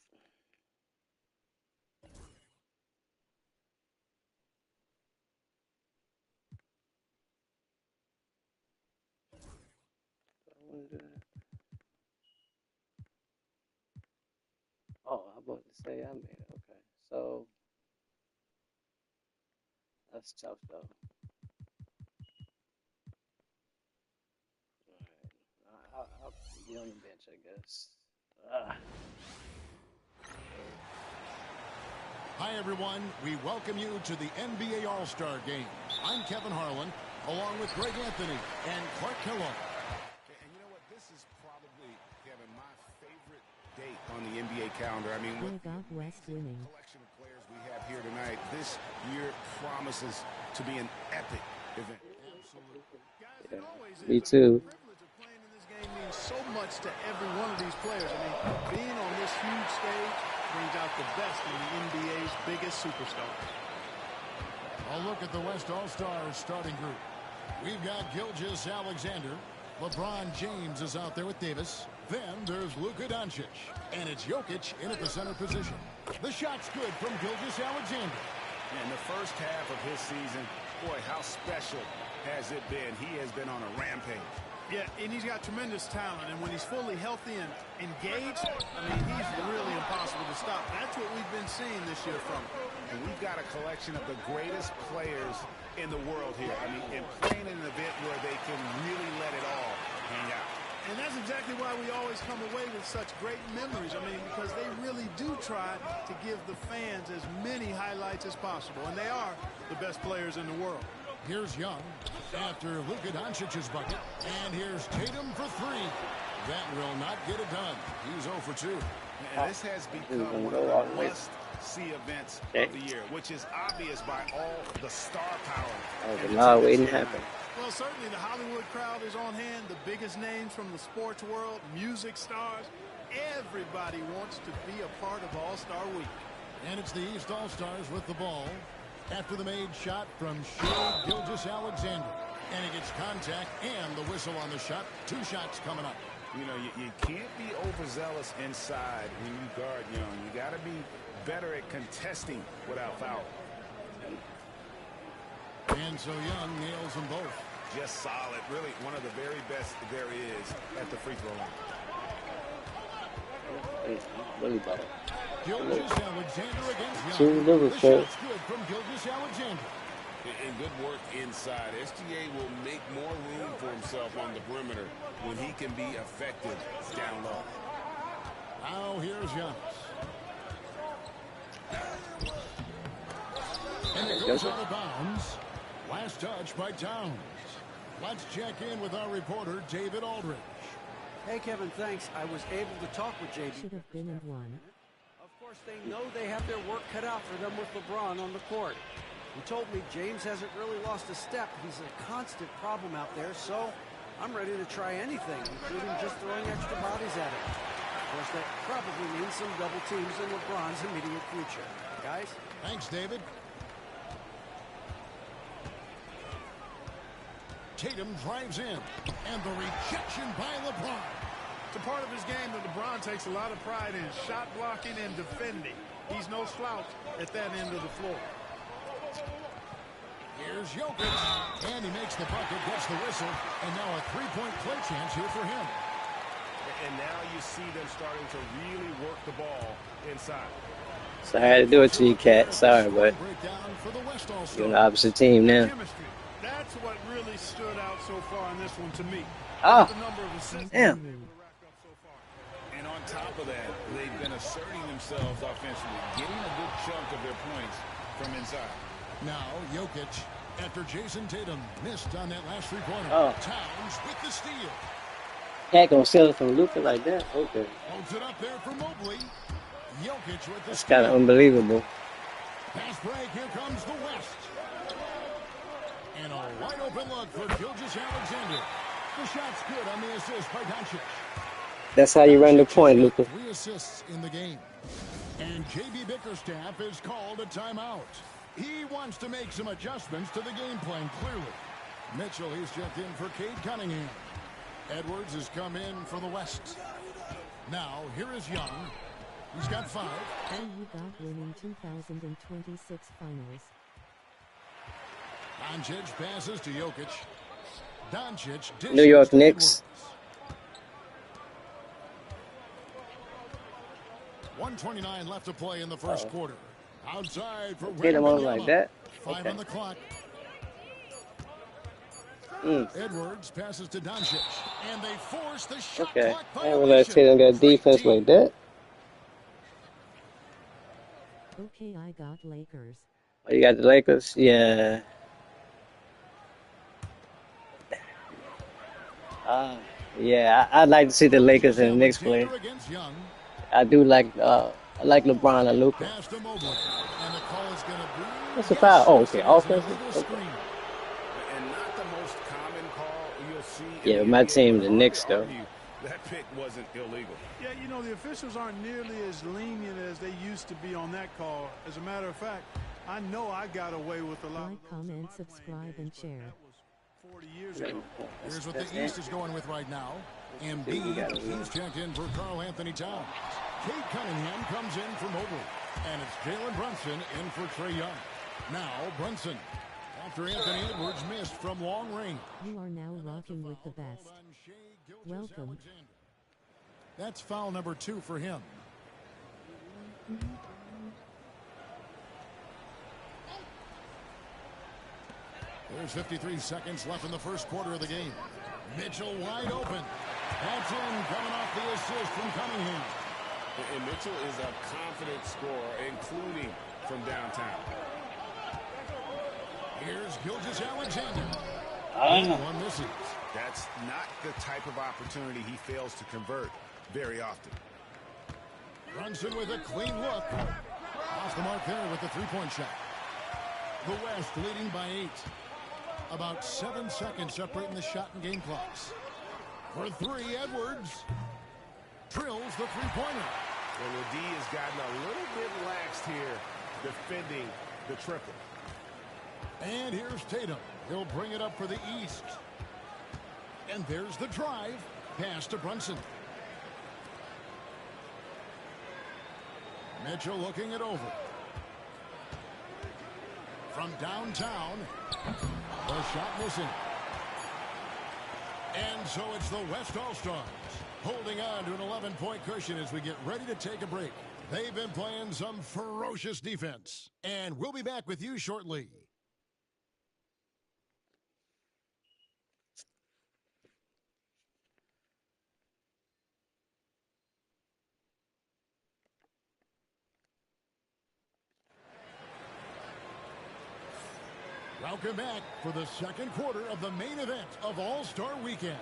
I wanna do that. Oh, I was about to say I made it. Okay. So, that's tough, though. All right. I'll be on the bench, I guess. Ah. Hi, everyone. We welcome you to the NBA All-Star Game. I'm Kevin Harlan, along with Greg Anthony and Clark Kellogg. And you know what? This is probably, Kevin, my favorite date on the NBA calendar. I mean, with Bill got West winning. collection of players we have here tonight, this year promises to be an epic event. Absolutely. Guys, Yeah. it always is. Me I mean, too. the privilege of playing in this game means so much to every one of these players. I mean, being on this huge stage brings out the best in the NBA's biggest superstars. A look at the West All-Stars starting group. We've got Gilgeous Alexander. LeBron James is out there with Davis. Then there's Luka Doncic. And it's Jokic in at the center position. The shot's good from Gilgeous Alexander. In the first half of his season, boy, how special has it been? He has been on a rampage. Yeah, and he's got tremendous talent, and when he's fully healthy and engaged, I mean, he's really impossible to stop. That's what we've been seeing this year from him. And we've got a collection of the greatest players in the world here. I mean, and playing in an event where they can really let it all hang out. And that's exactly why we always come away with such great memories. I mean, because they really do try to give the fans as many highlights as possible, and they are the best players in the world. Here's Young after Luka Doncic's bucket. And here's Tatum for three. That will not get it done. He's 0 for 2. And this has become one go of all the the way. see events Okay. of the year, which is obvious by all the star power. That was and a lot waiting attendance to happen. Well, certainly the Hollywood crowd is on hand. The biggest names from the sports world, music stars. Everybody wants to be a part of All-Star Week. And it's the East All-Stars with the ball after the made shot from Shea Gilgeous-Alexander. And he gets contact and the whistle on the shot. 2 shots coming up. You know, you can't be overzealous inside when you guard Young. You got to be better at contesting without foul. And so Young nails them both. Just solid. Really one of the very best there is at the free throw line. Really bad. Gilgeous-Alexander against Two Young. little The short. shot's good from Gilgeous-Alexander. And good work inside. SGA will make more room for himself on the perimeter when he can be effective down low. Now here's Giannis. And it goes out of bounds. Last touch by Towns. Let's check in with our reporter, David Aldridge. Hey, Kevin, thanks. I was able to talk with JB. Should have been in one. Of course, they know they have their work cut out for them with LeBron on the court. He told me James hasn't really lost a step. He's a constant problem out there, so I'm ready to try anything, including just throwing extra bodies at him. Of course, that probably means some double teams in LeBron's immediate future. Guys? Thanks, David. Tatum drives in, and the rejection by LeBron. It's a part of his game that LeBron takes a lot of pride in, shot blocking and defending. He's no slouch at that end of the floor. Here's Jokic, and he makes the bucket, gets the whistle, and now a three-point play chance here for him. And now you see them starting to really work the ball inside. So I had to do it to you, Cat. Sorry, but Breakdown for the West All-Stars. you're on the opposite team now. Chemistry. That's what really stood out so far in this one to me. Oh, The number of assists damn. they racked up so far. And on top of that, they've been asserting themselves offensively, getting a good chunk of their points from inside. Now Jokic, after Jason Tatum missed on that last three-pointer. Oh. Towns with the steal. Cat gonna steal it from Luka like that? Okay. Holds it up there for Mobley. Jokic with the That's steal. kind of unbelievable. Pass break, here comes the West. And a wide open look for Gilgeous-Alexander. The shot's good on the assist by Doncic. That's how you run the point, Luka. 3 assists in the game. And J.B. Bickerstaff is called a timeout. He wants to make some adjustments to the game plan, clearly. Mitchell, he's checked in for Cade Cunningham. Edwards has come in for the West. Now, here is Young. He's got 5. And you got winning 2026 finals. Doncic passes to Jokic. Doncic dishes New York to Knicks. Edwards. 1:29 left to play in the first quarter. Outside for Hit him on Wembanyama. like that? 5 Okay. on the clock. Mm. Edwards passes to Doncic, and they force the shot Okay. clock I didn't realize violation. Tatum got defense like that. Okay, I got Lakers. Oh, you got the Lakers? Yeah. Yeah, I'd like to see the Lakers and the Knicks play. Alexander against Young. I do like LeBron and Luka. Pass to Mobley, and the call is going to be. What's the foul? Oh, okay, Yes, it's an offensive? illegal Okay. screen. And not the most common call you'll see. in Yeah, the my NBA, team, but the hard Knicks, to though. argue That pick wasn't illegal. Yeah, you know, the officials aren't nearly as lenient as they used to be on that call. As a matter of fact, I know I got away with a lot Like, of those in comment, my playing subscribe, days, and but share. that was 40 years ago. Here's what That's the East is going with right now. Embiid, he's checked in for Karl Anthony Towns. Cade Cunningham comes in for Mobley. And it's Jalen Brunson in for Trae Young. Now Brunson, after Anthony Edwards missed from long range. You are now rocking with the best. Welcome. That's foul number 2 for him. There's 53 seconds left in the first quarter of the game. Mitchell wide open. That's in, coming off the assist from Cunningham. And Mitchell is a confident scorer, including from downtown. Here's Gilgeous-Alexander. One misses. That's not the type of opportunity he fails to convert very often. Brunson with a clean look. Off the mark there with the three-point shot. The West leading by 8. About 7 seconds separating the shot and game clocks. For three, Edwards drills the three-pointer. Well, the D has gotten a little bit laxed here defending the triple. And here's Tatum. He'll bring it up for the East. And there's the drive. Pass to Brunson. Mitchell looking it over. From downtown. The shot missing. And so it's the West All-Stars holding on to an 11-point cushion as we get ready to take a break. They've been playing some ferocious defense. And we'll be back with you shortly. Welcome back for the second quarter of the main event of All-Star Weekend.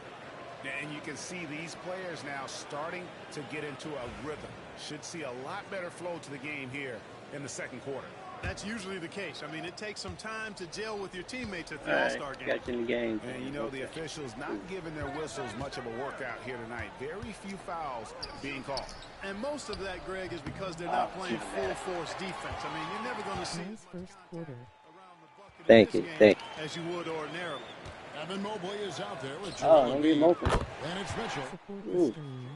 And you can see these players now starting to get into a rhythm. Should see a lot better flow to the game here in the second quarter. That's usually the case. I mean, it takes some time to gel with your teammates at the All-Star game. Got you in the game. And you know, the officials not giving their whistles much of a workout here tonight. Very few fouls being called. And most of that, Greg, is because they're not playing full-force defense. I mean, you're never going to see Nice first quarter. Thank you. as you would ordinarily. Evan Mobley is out there with Oh, Joel don't leave him Embiid. open. And it's Mitchell. Support the stream.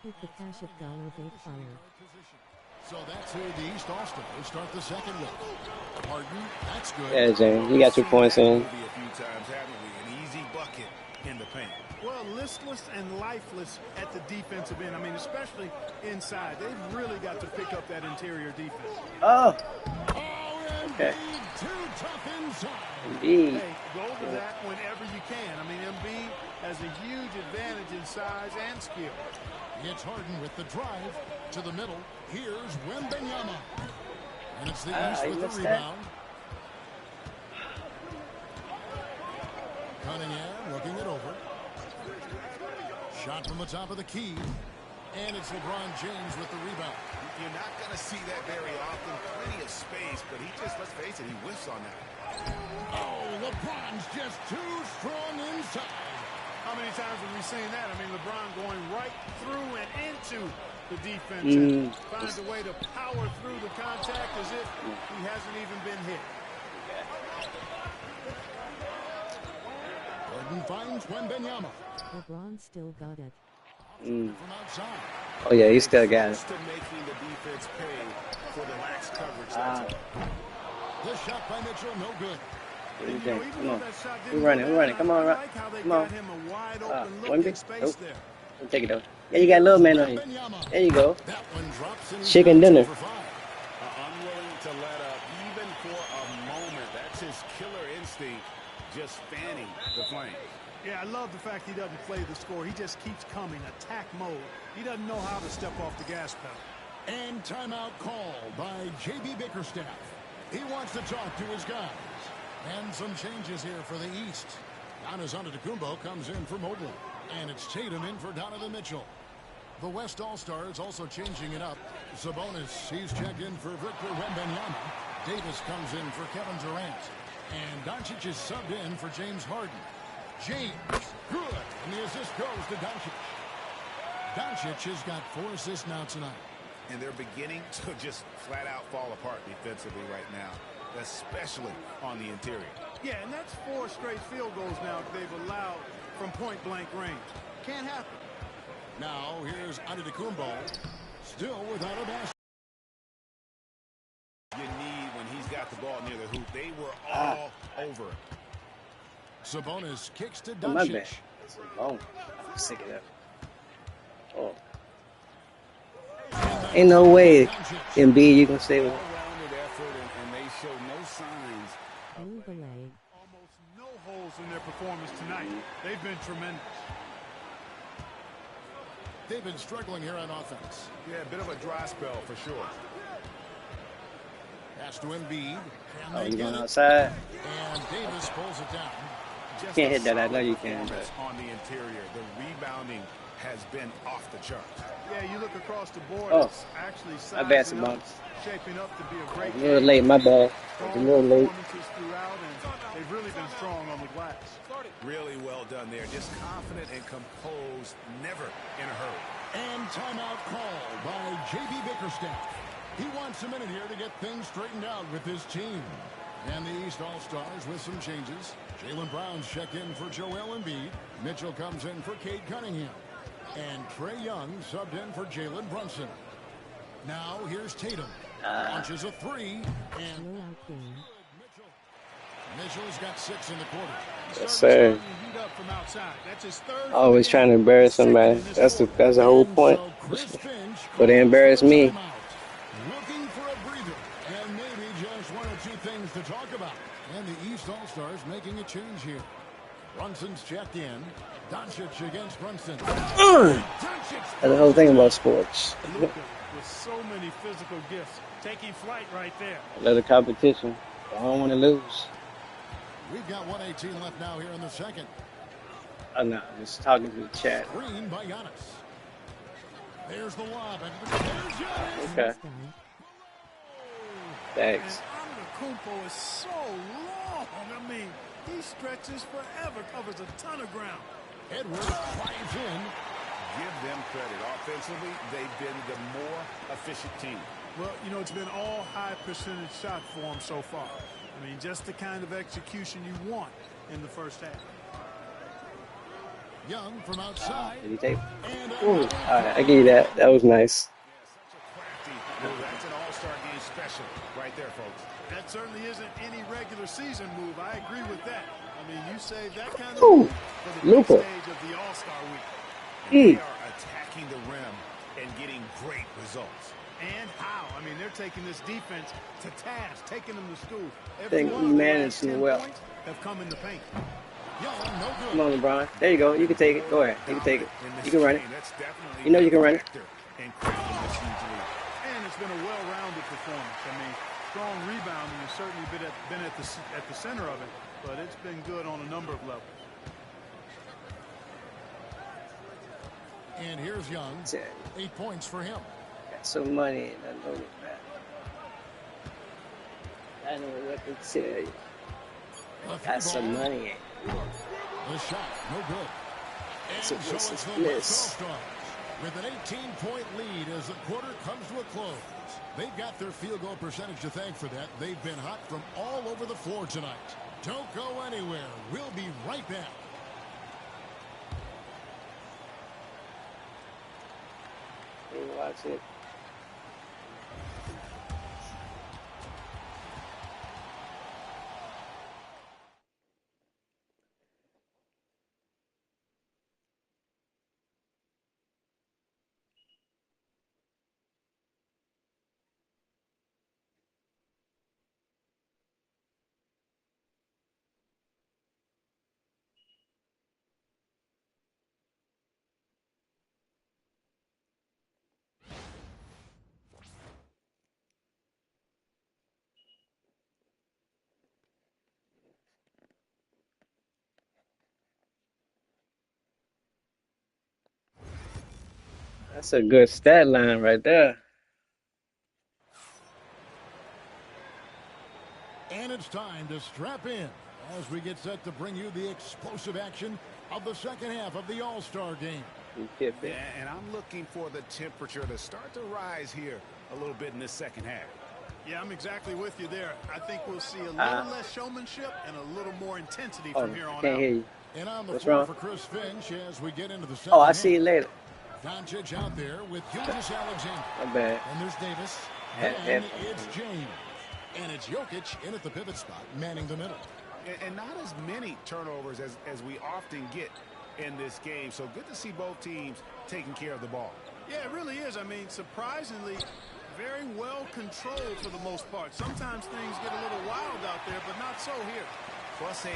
Hit the cash at $8 fire. So that's who the East All-Stars start the second with. Harden, that's good. Yeah, James, you got 2 points in. A few times, haven't we? An easy bucket in the paint. Well, listless and lifeless at the defensive end. I mean, especially inside. They've really got to pick up that interior defense. Oh, Oh, okay. Embiid, too tough inside. Indeed. Hey, go to that whenever you can. I mean, Embiid has a huge advantage in size and skill. It's Harden with the drive to the middle. Here's Wembanyama. And it's the East I with the missed that. rebound. Cunningham looking it over. Shot from the top of the key. And it's LeBron James with the rebound. You're not going to see that very often. Plenty of space, but he just, let's face it, he whiffs on that. Oh, LeBron's just too strong inside. How many times have we seen that? I mean, LeBron going right through and into the defense and finds a way to power through the contact as if he hasn't even been hit. Harden finds Wembanyama. LeBron still got it. From outside. Oh, yeah, he still got it. To making the defense pay for the lax coverage. That's all. The shot by Mitchell, no good. Come on. We're running. Come on, come on. Wemby? Nope. We'll take it though. Yeah, you got a little man on you. There you go. That one drops in. Chicken dinner. Unwilling to let up even for a moment. That's his killer instinct, just fanning the flame. Yeah, I love the fact he doesn't play the score. He just keeps coming, attack mode. He doesn't know how to step off the gas pedal. And timeout called by J.B. Bickerstaff. He wants to talk to his guys. And some changes here for the East. Giannis Antetokounmpo comes in for Mobley. And it's Tatum in for Donovan Mitchell. The West All-Stars also changing it up. Sabonis, he's checked in for Victor Wembanyama. Davis comes in for Kevin Durant. And Doncic is subbed in for James Harden. James, good. And the assist goes to Doncic. Doncic has got 4 assists now tonight. And they're beginning to just flat out fall apart defensively right now, especially on the interior. Yeah, and that's 4 straight field goals now they've allowed from point-blank range. Can't happen. Now here's Antetokounmpo, still without a basket. You need when he's got the ball near the hoop. They were all over it. Sabonis kicks to Oh, my Doncic. bad. Oh, I'm sick of that. Oh. Ain't no way, Embiid, you can stay with him. Well-rounded effort, and they show no signs. Blew the leg. Almost no holes in their performance tonight. They've been tremendous. They've been struggling here on offense. Yeah, a bit of a dry spell for sure. Pass to Embiid. Can Oh, they you get going it? outside? And Davis pulls it down. Just Can't a hit that. I know solid you can, performance on the interior. The rebounding has been off the charts. Yeah, you look across the board, Oh, it's actually my bad, sizing up, Simone. shaping up to be a great A little game. late, my bad. It's a Strong little late. performances throughout, and they've really been strong on the glass. Really well done there. Just confident and composed, never in a hurry. And timeout called by J.B. Bickerstaff. He wants a minute here to get things straightened out with his team. And the East All-Stars with some changes. Jaylen Brown's checked in for Joel Embiid. Mitchell comes in for Cade Cunningham. And Trae Young subbed in for Jalen Brunson. Now here's Tatum. Launches a three. And Blowout game. Mitchell's got 6 in the quarter. Yes, sir. Heat up from outside. That's his third. Always trying to embarrass somebody. That's the whole point. So Chris Finch But they embarrass me. calls for a timeout. Looking for a breather. And maybe just one or two things to talk about. And the East All-Stars making a change here. Brunson's checked in. Doncic against Brunson. That's the whole thing about sports. Luka with so many physical gifts, taking flight right there. Another competition. I don't want to lose. We've got 1:18 left now here in the second. I'm not just talking to the chat. Screen by Giannis. There's the lob. And there's Giannis. Okay. Nice guy. Thanks. And Antetokounmpo is so long. I mean, he stretches forever, covers a ton of ground. Edwards drives in. Give them credit. Offensively, they've been the more efficient team. Well, you know, it's been all high percentage shot for him so far. I mean, just the kind of execution you want in the first half. Young from outside. Did he take? And Ooh. All right, I give you that. That was nice. Such a crafty move. That's an all-star game special right there, folks. That certainly isn't any regular season move. I agree with that. I mean, you save that kind of Ooh. move for the big Luka. stage of the All-Star week. And they are attacking the rim and getting great results. And how? I mean, they're taking this defense to task, taking them to school. Think Every one we of the managed last 10 well. points have come in the paint. Young, no good. Come on, LeBron. There you go. You can take it. Go ahead. You can take it. In this You can run it. game, that's definitely You know you can run it. a factor in cracking this huge lead. And it's been a well-rounded performance. I mean, strong rebounding has certainly been at the center of it, but it's been good on a number of levels. And here's Young. 8 points for him. Got some money and I know that. I know what to tell you. The three Got some ball. money. The shot, no good. And So so this it's is the bliss. West All-Stars with an 18-point lead as the quarter comes to a close. They've got their field goal percentage to thank for that. They've been hot from all over the floor tonight. Don't go anywhere. We'll be right back. Watch it. That's a good stat line right there. And it's time to strap in as we get set to bring you the explosive action of the second half of the All-Star game. Yeah, and I'm looking for the temperature to start to rise here a little bit in this second half. Yeah, I'm exactly with you there. I think we'll see a little less showmanship and a little more intensity Oh, from here on can't out. hear you. And on the What's floor wrong? for Chris Finch as we get into the second Oh, I half. see you later. Doncic out there with Julius Alexander. My bad. And there's Davis. Had And that. it's James. And it's Jokic in at the pivot spot, manning the middle. And not as many turnovers as we often get in this game. So good to see both teams taking care of the ball. Yeah, it really is. I mean, surprisingly, very well controlled for the most part. Sometimes things get a little wild out there, but not so here. +8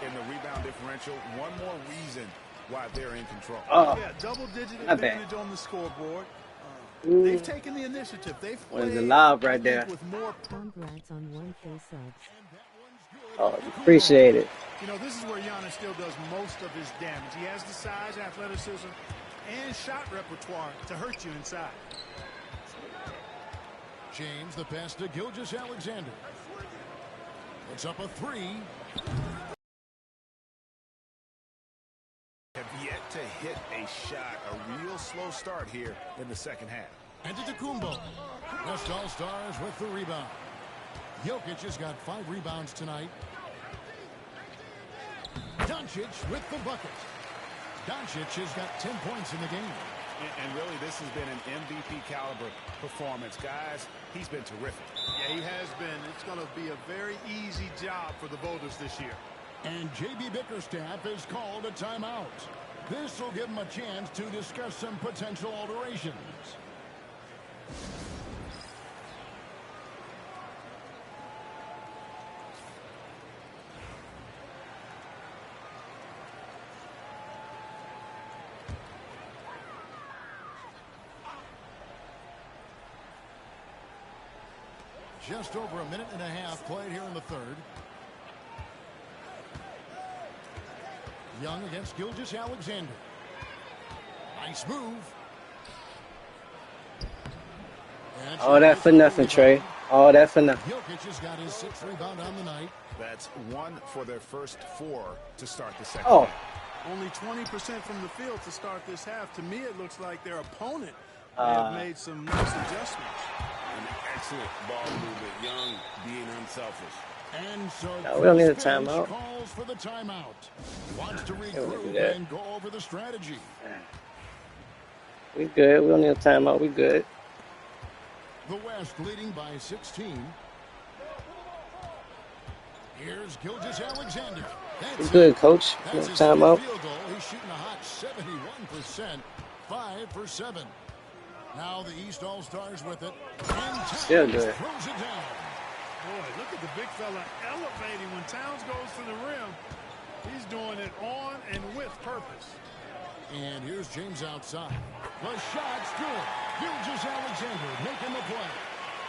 in the rebound differential. One more reason why they're in control. Oh, Yeah, double-digit my bad. advantage on the scoreboard. Ooh. They've taken the initiative. They've What is the played, lob I right think, there? with more. Congrats on 1K subs. Oh, appreciate it. You know, this is where Giannis still does most of his damage. He has the size, athleticism, and shot repertoire to hurt you inside. James, the pass to Gilgeous-Alexander. It's up a 3. Have yet to hit a shot. A real slow start here in the second half. Antetokounmpo. West All-Stars with the rebound. Jokic has got 5 rebounds tonight. Doncic with the bucket. Doncic has got 10 points in the game. And really, this has been an MVP caliber performance. Guys, he's been terrific. Yeah, he has been. It's going to be a very easy job for the voters this year. And J.B. Bickerstaff has called a timeout. This will give him a chance to discuss some potential alterations. Just over a minute and a half played here in the third. Young against Gilgeous-Alexander. Nice move. And All that for nothing, Trey. All that for nothing. Jokic has got his 6th rebound on the night. That's 1 for their first 4 to start the second Oh. half. Only 20% from the field to start this half. To me, it looks like their opponent may have made some nice adjustments. An excellent ball movement. Young being unselfish. And so No, we don't need a Chris Finch timeout. calls for the timeout. Wants to do regroup that. and go over the strategy. We good. We don't need a timeout. We good. The West leading by 16. Here's Gilgeous-Alexander. We That's good, it. coach. No That's his timeout. field goal. He's shooting a hot 71%. 5 for 7. Now the East All-Stars with it. And Towns Still good. throws it down. Boy, look at the big fella elevating when Towns goes to the rim. He's doing it on and with purpose. And here's James outside. The shot's good. Gilgeous-Alexander making the play.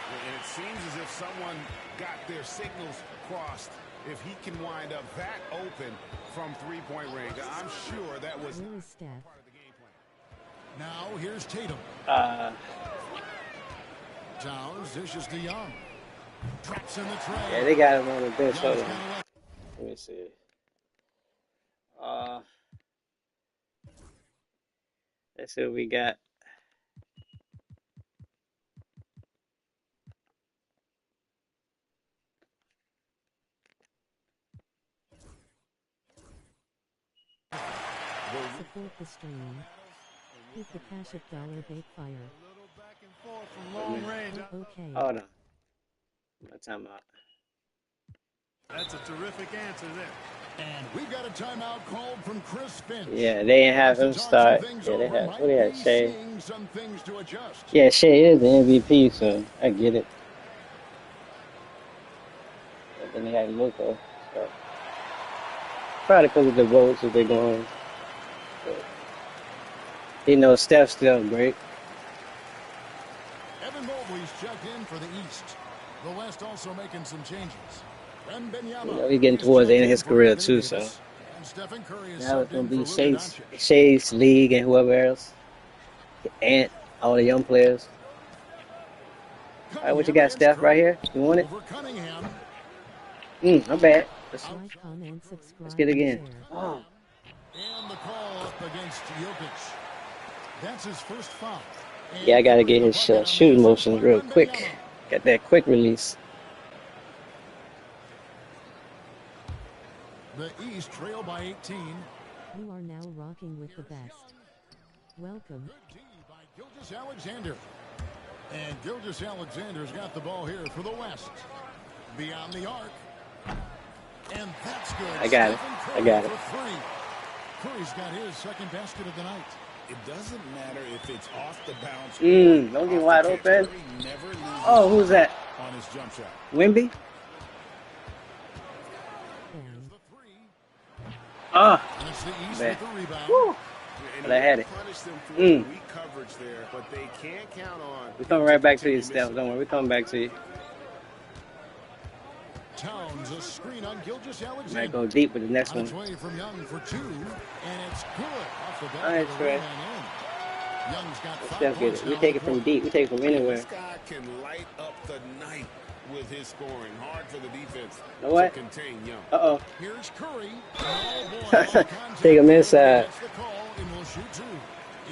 And it seems as if someone got their signals crossed. If he can wind up that open from three-point range, I'm sure that was Where is Steph? part of the game plan. Now here's Tatum. Towns dishes to Young. Drops in the tray. Yeah, they got him on the bench. Hold Young's on. got 11. Let me see. Let's see what we got. Support the stream. Hit the Cash App dollar bait fire. A little back and forth from long range. Okay. Hold on. My timeout. That's a terrific answer there. And we've got a timeout called from Chris Finch. Yeah, they didn't have him To talk start. some things Yeah, they over, had. might What they had? be Shea. seeing some things to adjust. Yeah, Shea is the MVP, so I get it. But then they had Luka. So. Probably because of the votes that they're going. But, you know, Steph's still great. Evan Mobley's checked in for the East. The West also making some changes. Wembanyama You know, he's getting towards the end of his career, too, so. And Stephen Curry is Now it's subbed going in to be for Luka Shea's, Doncic. Shea's league and whoever else. And all the young players. All right, what you got, Steph, right here? You want it? Over Cunningham. Not bad. Like, comment, subscribe, Let's get it again. and share. Oh, And the call up against Jokic. That's his first foul. And yeah, I got to get his bucket on the shooting assist motions by real Wembanyama. quick. Got that quick release. The East trail by 18. You are now rocking with the best. Welcome. Good D by Gilgeous-Alexander. And Gilgeous-Alexander's got the ball here for the West. Beyond the arc. And that's good. I got it. Stephen I Curry got it. for 3. Curry's got his second basket of the night. It doesn't matter if it's off the bounce. Don't off get the wide catch. open. Curry never loses Oh, who's that? on his jump shot. Wimby? Bang. The 3. Ah, And it's the East man. with the rebound. Woo. And But I had it. punish them for Mm. weak coverage there, but they can't count on. We're coming right back to you, Steph. Don't worry, we're coming back to you. Towns a screen on Might Gilgeous-Alexander. go deep with the next On its one. way from Young for 2. And it's good off the back All right, of the Trey. rim and in. Young's got 5 Steph get points it. now We on take the it from quarter. deep. We take it from anywhere. This guy can light up the night with his scoring. Hard for the defense Know what? to contain Young. Uh-oh. Here's Curry. Oh, boy, on contact. Take him inside. That's the call, and we'll shoot 2.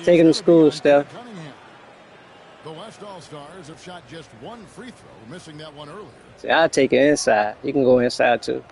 Take him to It's school, gonna be on Steph. Cunningham. The West All-Stars have shot just 1 free throw, missing that one earlier. See, I'll take it inside. You can go inside, too.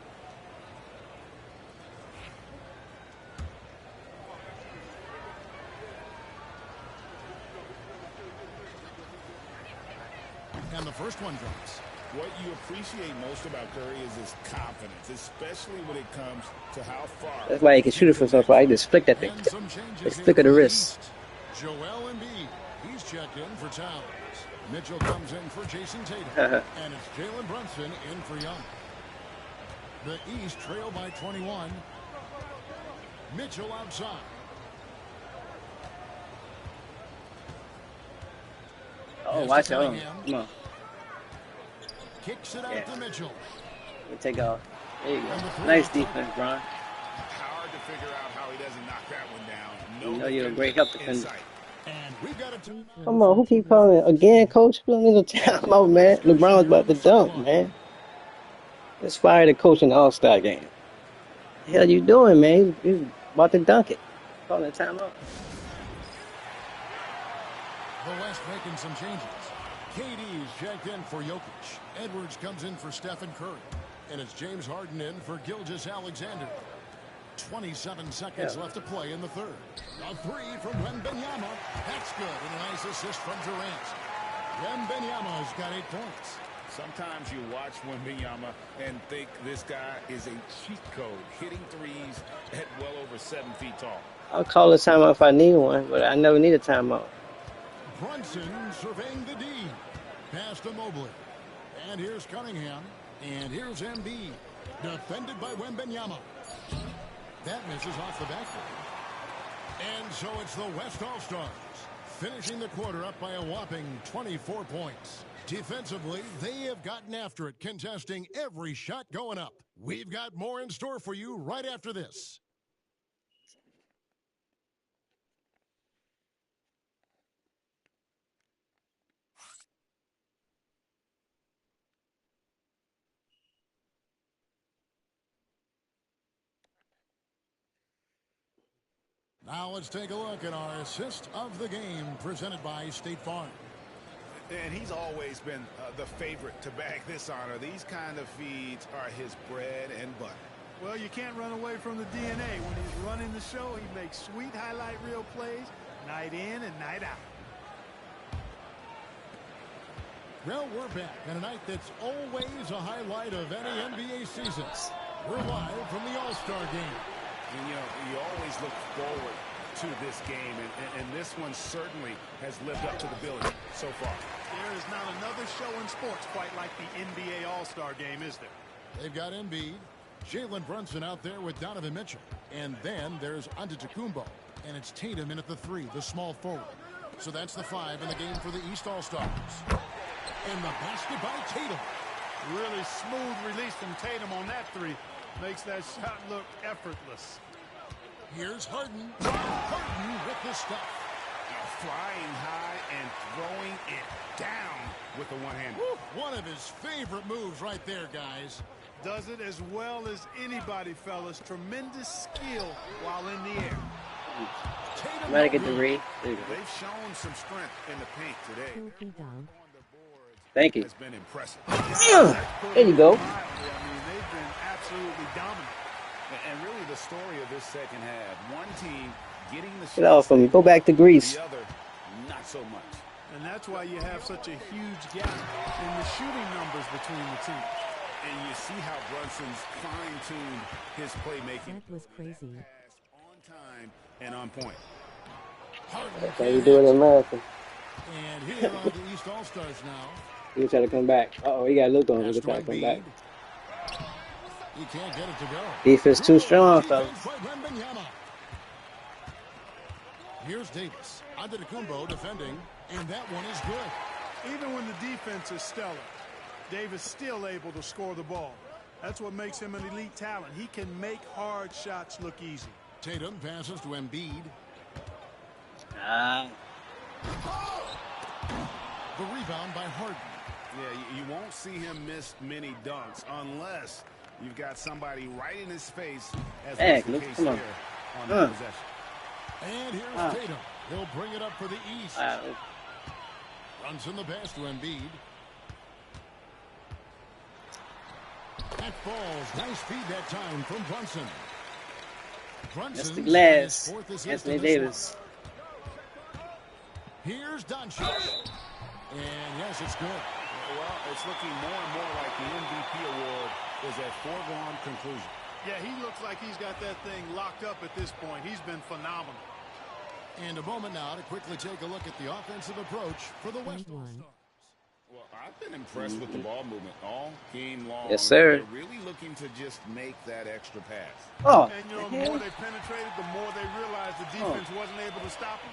And the first one drops. What you appreciate most about Curry is his confidence, especially when it comes to how far. That's why he can shoot it from so far. He just flick that thing. And some changes Just here flick of the for wrist. East. Joel Embiid. He's checked in for Towns. Mitchell comes in for Jason Tatum. And it's Jalen Brunson in for Young. The East trail by 21. Mitchell outside. Oh, Yes, watch to out. Cunningham. Come on. Kicks it out Yeah. to Mitchell. Let me take off. There you And the go. three Nice off defense, Bron. Hard to figure out how he doesn't knock that one down. You know you're a great help defender. Insight. And we've got a timeout. Come on, who keep calling it? Again, coach? We don't need no timeout, man. LeBron's about to dunk, man. Let's fire the coach in the All-Star game. The hell you doing, man? He's about to dunk it. Calling a timeout. The West making some changes. KD's checked in for Jokic. Edwards comes in for Stephen Curry. And it's James Harden in for Gilgeous Alexander. 27 seconds left to play in the third. A 3 from Wembanyama. That's good. And a nice assist from Durant. Wembanyama's got 8 points. Sometimes you watch Wembanyama and think this guy is a cheat code, hitting threes at well over 7 feet tall. I'll call a timeout if I need one, but I never need a timeout. Brunson surveying the D. Pass to Mobley. And here's Cunningham. And here's Embiid. Defended by Wembanyama. That misses off the backboard. And so it's the West All-Stars, finishing the quarter up by a whopping 24 points. Defensively, they have gotten after it, contesting every shot going up. We've got more in store for you right after this. Now let's take a look at our assist of the game presented by State Farm. And he's always been the favorite to bag this honor. These kind of feeds are his bread and butter. Well, you can't run away from the DNA. When he's running the show, he makes sweet highlight reel plays night in and night out. Well, we're back on a night that's always a highlight of any NBA season. We're live from the All-Star game. And, you always look forward to this game, and this one certainly has lived up to the billing so far. There is not another show in sports quite like the NBA All-Star game, is there? They've got Embiid, Jalen Brunson out there with Donovan Mitchell. And then there's Antetokounmpo. And it's Tatum in at the 3, the small forward. So that's the 5 in the game for the East All-Stars. And the basket by Tatum. Really smooth release from Tatum on that 3. Makes that shot look effortless. Here's Harden. Harden with the stuff. Flying high and throwing it down with the one-hand. One of his favorite moves right there, guys. Does it as well as anybody, fellas. Tremendous skill while in the air. Tatum Gotta get the read. There you go. They've shown some strength in the paint today. Filthy dunk. Thank you. Has been impressive. There you go. I mean, they've been absolutely dominant. And really the story of this second half, one team getting the Get off of me. Go back to Greece. the other not so much. And that's why you have such a huge gap in the shooting numbers between the teams. And you see how Brunson's fine-tuned his playmaking. That was crazy. On time and on point. Harden That's how you do it in America. And here are the East All-Stars now. He try to come back. Uh-oh, he got looked on. He Pass to try to come back. Embiid. He can't get it to go. Defense too strong, fellas. Defense by Wembanyama. Here's Davis. Antetokounmpo defending, and that one is good. Even when the defense is stellar, Davis still able to score the ball. That's what makes him an elite talent. He can make hard shots look easy. Tatum passes to Embiid. The rebound by Harden. Yeah, you won't see him miss many dunks unless you've got somebody right in his face, as Hey, was the case come on. there on that possession. And here's Tatum. He'll bring it up for the East. Wow. Runs in the pass to Embiid. That falls. Nice feed that time from Brunson. That's the Brunson's glass. fourth assist Anthony in this Davis. one. Here's Doncic. And yes, it's good. Well, it's looking more and more like the MVP award is a foregone conclusion. Yeah, he looks like he's got that thing locked up at this point. He's been phenomenal. And a moment now to quickly take a look at the offensive approach for the West One. All-Stars. Well, I've been impressed with the ball movement all game long. Yes, sir. They're really looking to just make that extra pass. Oh, And, you know, the more they penetrated, the more they realized the defense wasn't able to stop them.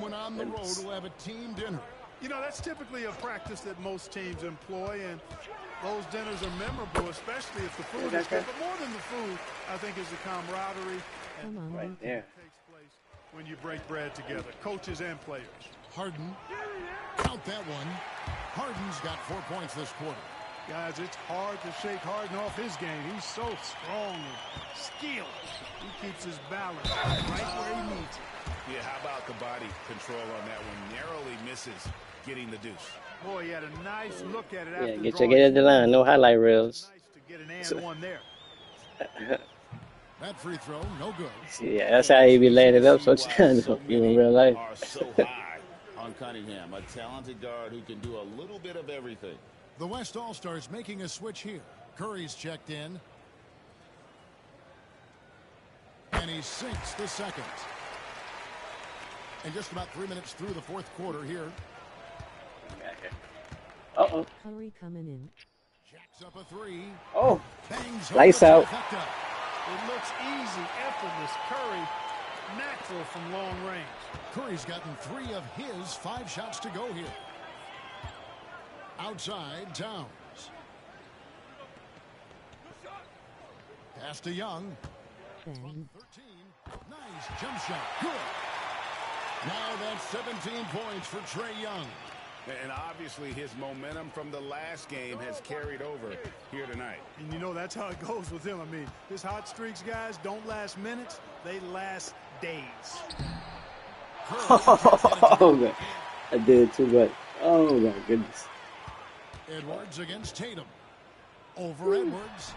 When on the road, we'll have a team dinner. You know, that's typically a practice that most teams employ, and those dinners are memorable, especially if the food is good. But more than the food, I think, is the camaraderie Come on, right Luka. there. that takes place when you break bread together, coaches and players. Harden. Count that one. Harden's got 4 points this quarter. Guys, it's hard to shake Harden off his game. He's so strong and skilled. He keeps his balance right where he needs it. Yeah, how about the body control on that one? Narrowly misses getting the deuce. Boy, he had a nice look at it after Yeah, get drawing at the line. No highlight reels. Nice to get an and one there. That free throw, no good. Yeah, that's how he be laying it up sometimes in real life. Are so high on Cunningham, a talented guard who can do a little bit of everything. The West All-Stars making a switch here. Curry's checked in. And he sinks the second. And just about 3 minutes through the fourth quarter here. Uh-oh. Curry coming in. Jacks up a three. Oh, Bangs home lights the out. trifecta. It looks easy, effortless. Curry, natural from long range. Curry's gotten 3 of his 5 shots to go here. Outside, Towns. Pass to Young. Ben. 13. Nice jump shot. Good. Now that's 17 points for Trae Young. And obviously his momentum from the last game has carried over here tonight. And you know that's how it goes with him. I mean, his hot streaks, guys, don't last minutes. They last days. oh God. I did too much. Oh my goodness. Edwards against Tatum. Over Edwards.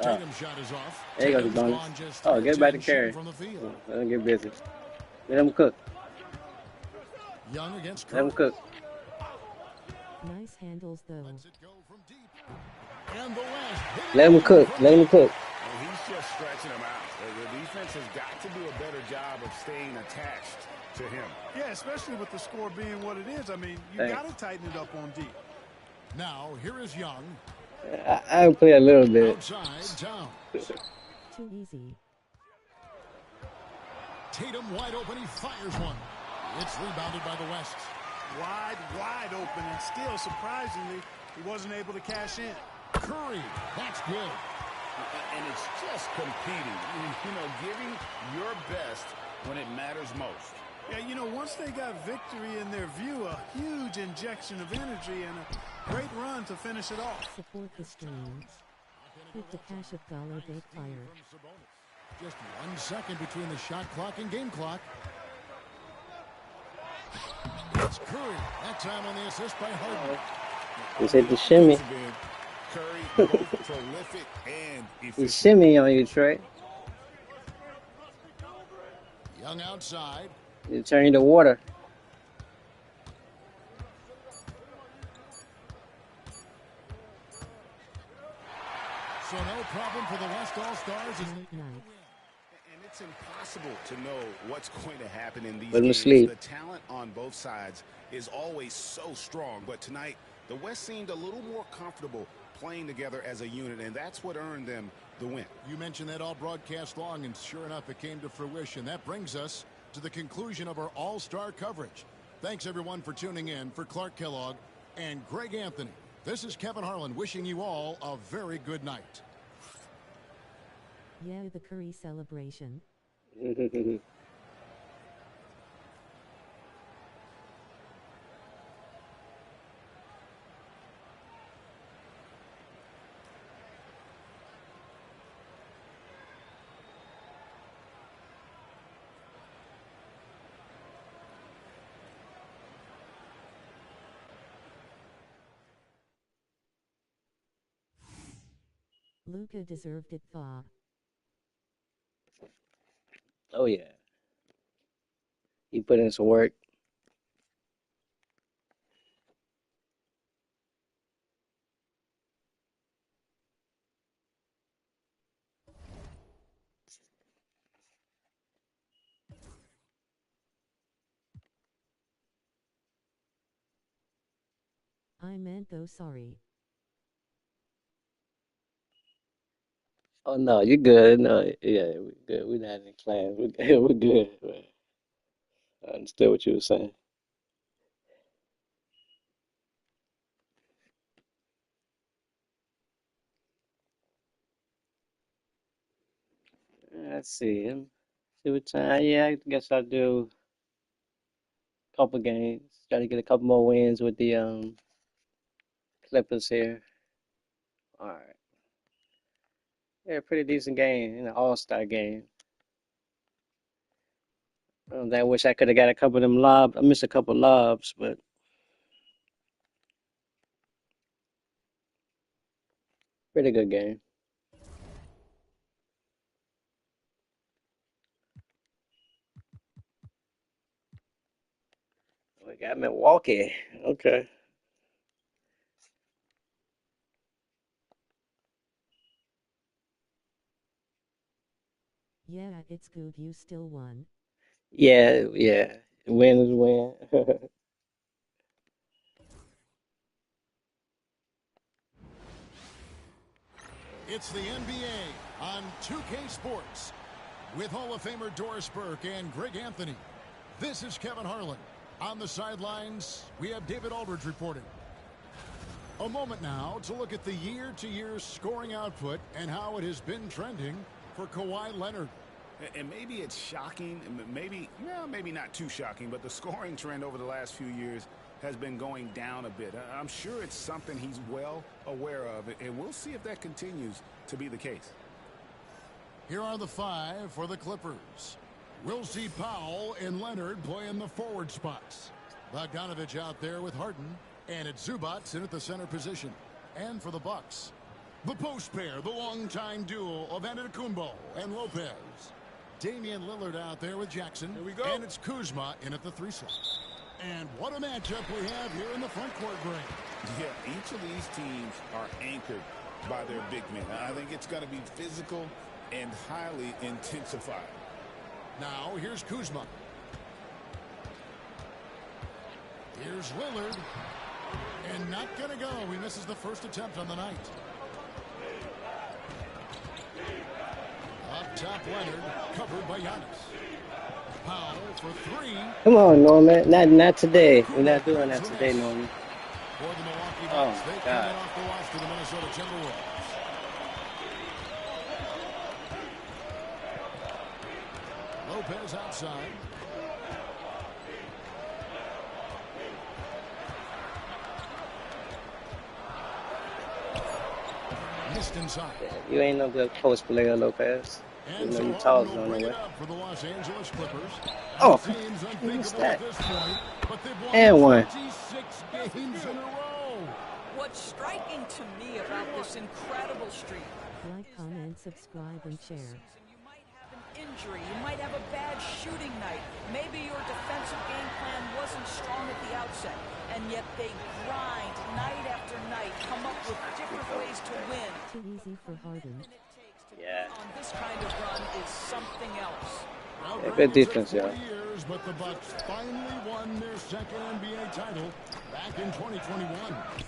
Tatum's shot is off. There you go, Tatum's Bonus. gone just Oh, get back to 13 carry. from the field. Let him get busy. Let him cook. Young against Let him Curry. cook. Nice handles though. Lets it go from deep. And the last hit Let him cook. Let him cook. And he's just stretching them out. The defense has got to do a better job of staying attached to him. Yeah, especially with the score being what it is. I mean, you Thanks. got to tighten it up on deep. Now here is Young. I play a little bit. Outside Towns. Too easy. Tatum wide open. He fires one. It's rebounded by the West. Wide open, and still, surprisingly, he wasn't able to cash in. Curry. That's good. And it's just competing. You know, giving your best when it matters most. Yeah, you know, once they got victory in their view, a huge injection of energy and a great run to finish it off. Support the stream. Hit the Cash App dollar bait fire. Just 1 second between the shot clock and game clock. It's Curry. That time on the assist by Harden. Just hit the shimmy. Curry, both prolific and The efficient. shimmy on you, Trey. Young outside. You turn to water. So no problem for the West All-Stars as they Night. And it's impossible to know what's going to happen in these Let 'em games. sleep. The talent on both sides is always so strong. But tonight, the West seemed a little more comfortable playing together as a unit, and that's what earned them the win. You mentioned that all broadcast long, and sure enough, it came to fruition. That brings us to the conclusion of our All-Star coverage. Thanks, everyone, for tuning in. For Clark Kellogg and Greg Anthony, this is Kevin Harlan wishing you all a very good night. Yeah, the Curry celebration. Luka deserved it, Bob. Oh yeah, he put in some work. I meant though, sorry. Oh no, you good? No, yeah, we good. We're not in class. We're good. Man. I understood what you were saying. Let's see. See what time? Yeah, I guess I'll do a couple games. Try to get a couple more wins with the Clippers here. All right. Yeah, pretty decent game in an All-Star game. I wish I could have got a couple of them lobs. I missed a couple lobs, but pretty good game. We got Milwaukee. Okay. Yeah, it's good you still won. Yeah, yeah. Win is win. It's the NBA on 2K Sports with Hall of Famer Doris Burke and Greg Anthony. This is Kevin Harlan. On the sidelines, we have David Aldridge reporting. A moment now to look at the year-to-year scoring output and how it has been trending for Kawhi Leonard. And maybe it's shocking, maybe not too shocking, but the scoring trend over the last few years has been going down a bit. I'm sure it's something he's well aware of, and we'll see if that continues to be the case. Here are the five for the Clippers. We'll see Powell and Leonard play in the forward spots. Bogdanovich out there with Harden, and it's Zubac in at the center position. And for the Bucks, the post pair, the longtime duo of Antetokounmpo and Lopez. Damian Lillard out there with Jackson. Here we go. And it's Kuzma in at the 3 slot. And what a matchup we have here in the front court, Greg. Yeah, each of these teams are anchored by their big men. I think it's going to be physical and highly intensified. Now, here's Kuzma. Here's Lillard. And not going to go. He misses the first attempt on the night. Up top, Leonard, covered by Giannis. Powell for 3. Come on, Norman. Not today. We're not doing that today, Norman. For the Milwaukee Oh, Bucks, they God. come in off the watch to the Minnesota Timberwolves. Lopez outside. Missed inside. You ain't no good post player, Lopez. You And know so you Harden tall will on the bring way. it up for the Los Angeles Clippers. Oh, It seems unthinkable what's at that? this point, but they've won And one. 26 games in a row. What's striking to me about this incredible streak, Like, comment, subscribe, and share. you might have an injury, you might have a bad shooting night, maybe your defensive game plan wasn't strong at the outset, and yet they grind night after night, come up with different ways to win. Too easy for Harden. Yeah. On this kind of run is something else. Yeah, good defense, Took yeah. 40 years, but the Bucks finally won their second NBA title back in 2021.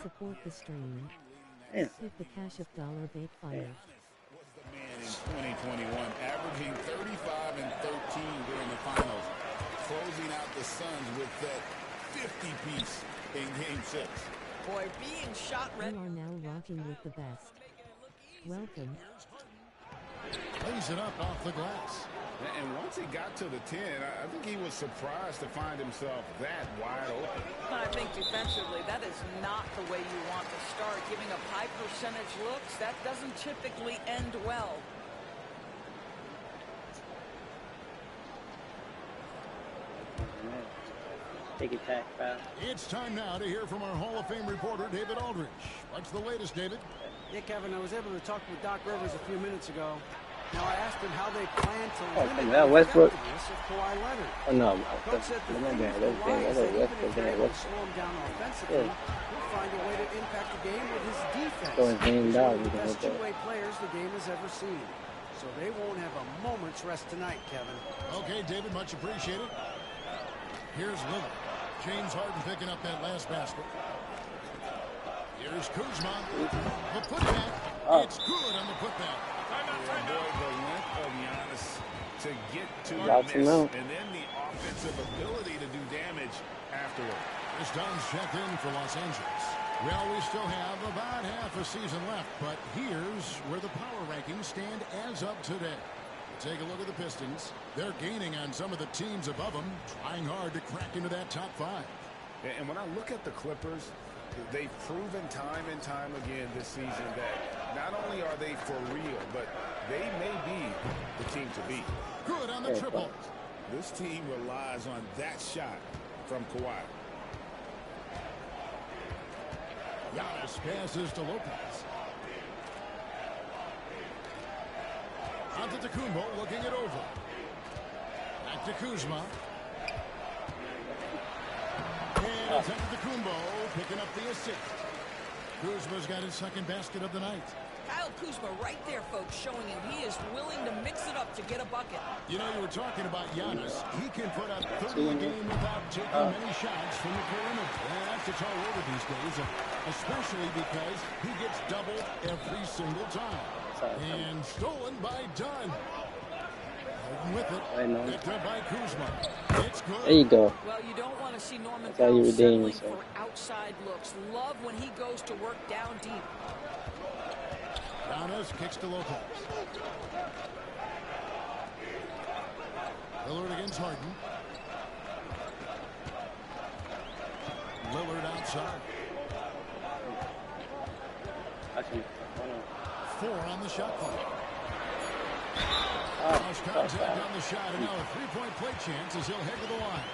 Support the stream. Yeah. Hit the Cash App $5. Was the man in 2021, averaging 35 and 13 during the finals, closing out the Suns with that 50-piece in Game 6. Boy, being shot You red. are now rocking with the best. Welcome. Cleans it up off the glass. And once he got to the 10, I think he was surprised to find himself that wide open. I think defensively, that is not the way you want to start. Giving up high percentage looks, that doesn't typically end well. Take it back, foul. It's time now to hear from our Hall of Fame reporter, David Aldridge. What's the latest, David? Yeah, Kevin, I was able to talk with Doc Rivers a few minutes ago. Now, I asked him how they plan to limit the Westbrook. effectiveness of Kawhi Leonard. Oh, no. Coach said the thing with Kawhi is that even if they're able to slow him down offensively, he'll find a way to impact the game with his defense. He's one of the best two-way players the game has ever seen. So they won't have a moment's rest tonight, Kevin. Okay, David, much appreciated. Here's Lillard. James Harden picking up that last basket. Here's Kuzma. The putback. It's good on the putback. Boy, the length of Giannis to get to Lots the miss, of and then the offensive ability to do damage afterward. This Dunn's checked in for Los Angeles. Well, we still have about half a season left, but here's where the power rankings stand as of today. Take a look at the Pistons. They're gaining on some of the teams above them, trying hard to crack into that top 5. And when I look at the Clippers, they've proven time and time again this season that not only are they for real, but they may be the team to beat. Good on the triple. This team relies on that shot from Kawhi. Giannis passes to Lopez. Antetokounmpo looking it over. Back to Kuzma. And it's Antetokounmpo picking up the assist. Kuzma's got his second basket of the night. Kyle Kuzma right there, folks, showing him he is willing to mix it up to get a bucket. You know, you were talking about Giannis. He can put up 30 a game without taking many shots from the perimeter. And that's a tall order these days, especially because he gets doubled every single time. And stolen by Dunn. Harden with it. Picked up by Kuzma. It's good. There you go. Well, you don't want to see Norman how you Powell redeem settling yourself. for outside looks. Love when he goes to work down deep. Giannis kicks to Lopez. Lillard against Harden. Lillard outside. 4 on the shot clock. Cross contact on the shot, and now a three-point play chance as he'll head to the line.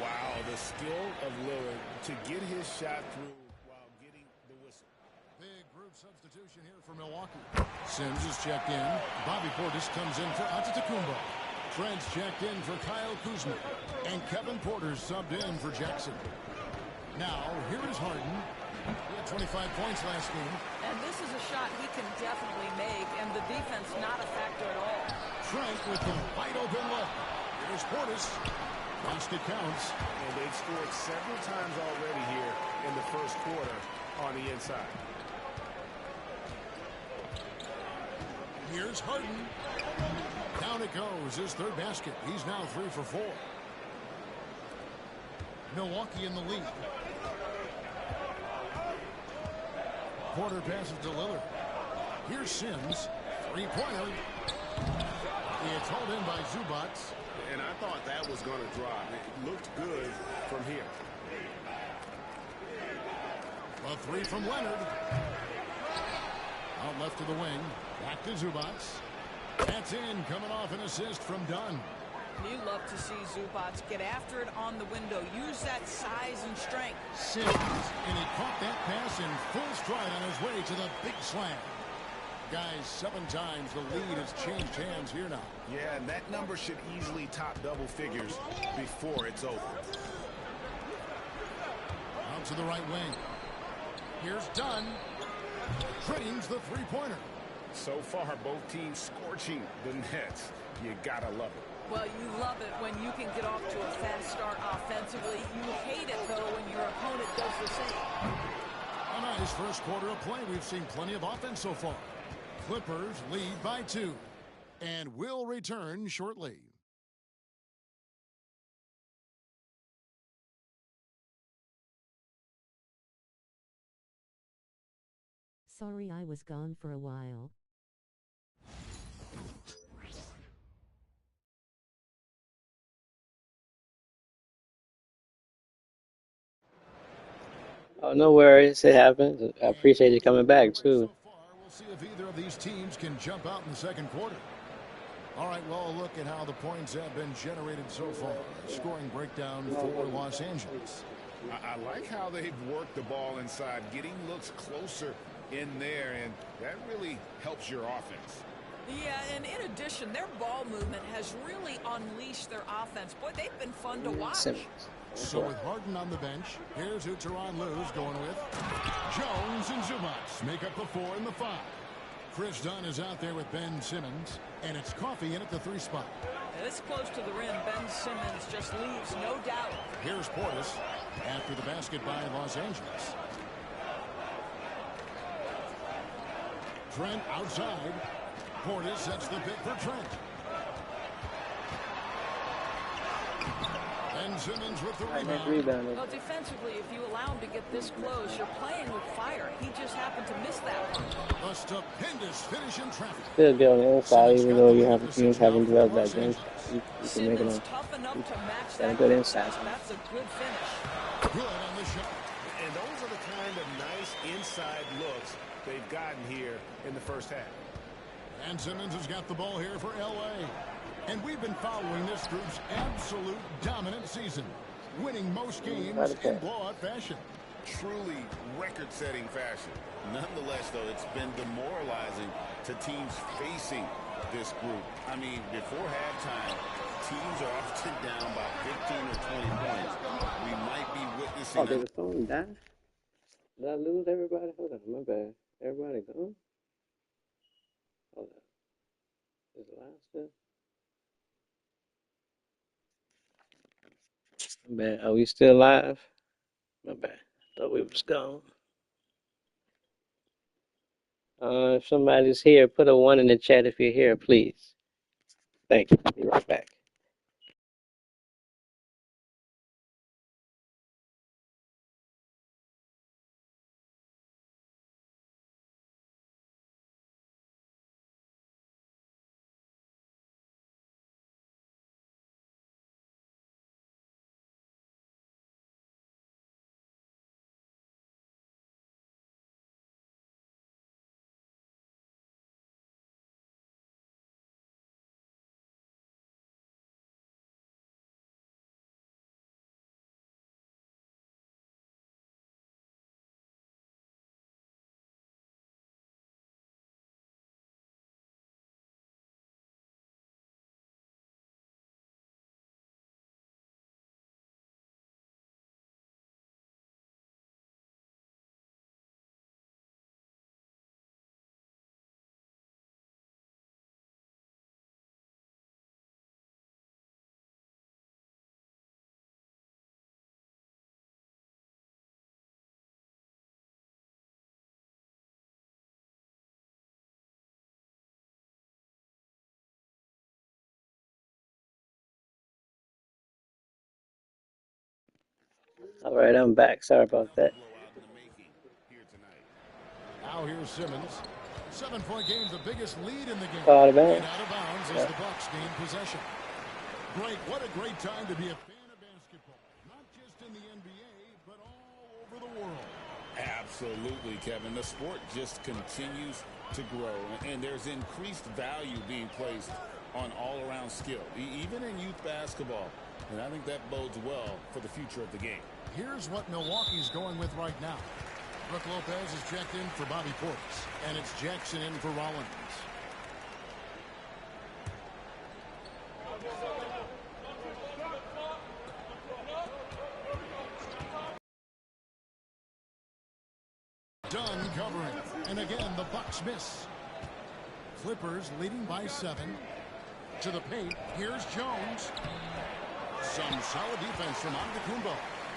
Wow, the skill of Lillard to get his shot through while getting the whistle. Big group substitution here for Milwaukee. Sims is checked in. Bobby Portis comes in for Antetokounmpo. Trent's checked in for Kyle Kuzma. And Kevin Porter's subbed in for Jackson. Now, here is Harden. He had 25 points last game. And this is a shot he can definitely make, and the defense not a factor at all. Trent with the wide open look. Here's Portis. Basket counts. And they've scored several times already here in the first quarter on the inside. Here's Harden. Down it goes. His third basket. He's now 3 for 4. Milwaukee in the lead. Porter passes to Lillard. Here's Sims. Three-pointer. It's hauled in by Zubac. And I thought that was going to drop. It looked good from here. A 3 from Leonard. Out left to the wing. Back to Zubac. That's in, coming off an assist from Dunn. You love to see Zubac get after it on the window. Use that size and strength. Sims, and he caught that pass in full stride on his way to the big slam. Guys, 7 times the lead has changed hands here now. Yeah, and that number should easily top double figures before it's over. Out to the right wing. Here's Dunn. Drains the three-pointer. So far, both teams scorching the Nets. You gotta love it. Well, you love it when you can get off to a fast start offensively. You hate it, though, when your opponent does the same. A nice first quarter of play. We've seen plenty of offense so far. Clippers lead by 2 and will return shortly. Sorry I was gone for a while. Oh, no worries. It happens. I appreciate you coming back, too. So far, we'll see if either of these teams can jump out in the second quarter. All right, well, look at how the points have been generated so far. Scoring breakdown for Los Angeles. I like how they've worked the ball inside, getting looks closer in there, and that really helps your offense. Yeah, and in addition, their ball movement has really unleashed their offense. Boy, they've been fun to watch. Simmons. So with Harden on the bench, here's who Tyronn Lue's going with. Jones and Zubac make up the 4 and the 5. Chris Dunn is out there with Ben Simmons, and it's Coffey in at the 3 spot. This close to the rim, Ben Simmons just leaves no doubt. Here's Portis after the basket by Los Angeles. Trent outside. Portis sets the pick for Trent. Ben Simmons with the rebound. Well, defensively, if you allow him to get this close, you're playing with fire. He just happened to miss that one. A stupendous finish in traffic. Still good on the inside, even though you have teams having developed that game. You can make Simmons it tough enough to match got a that. good inside. That's a good finish. Good on the shot. And those are the kind of nice inside looks they've gotten here in the first half. And Simmons has got the ball here for L.A. And we've been following this group's absolute dominant season, winning most games in blowout fashion. Truly record-setting fashion. Nonetheless, though, it's been demoralizing to teams facing this group. I mean, before halftime, teams are often down by 15 or 20 points. We might be witnessing... Oh, did the phone die? Did I lose everybody? Hold on, my bad. Everybody gone? Hold on. Is it live still? My bad. Are we still live? My bad. Thought we was gone. If somebody's here, put a 1 in the chat if you're here, please. Thank you. Be right back. All right, I'm back. Sorry about that. Now here's Simmons. 7-point game, the biggest lead in the game. Out of bounds. And out of bounds as the Bucks gain possession. Great, what a great time to be a fan of basketball. Not just in the NBA, but all over the world. Absolutely, Kevin. The sport just continues to grow, and there's increased value being placed on all-around skill, even in youth basketball. And I think that bodes well for the future of the game. Here's what Milwaukee's going with right now. Brook Lopez is checked in for Bobby Portis, and it's Jackson in for Rollins. Dunn covering, and again the Bucks miss. Clippers leading by 7. To the paint, here's Jones. Some solid defense from Antetokounmpo.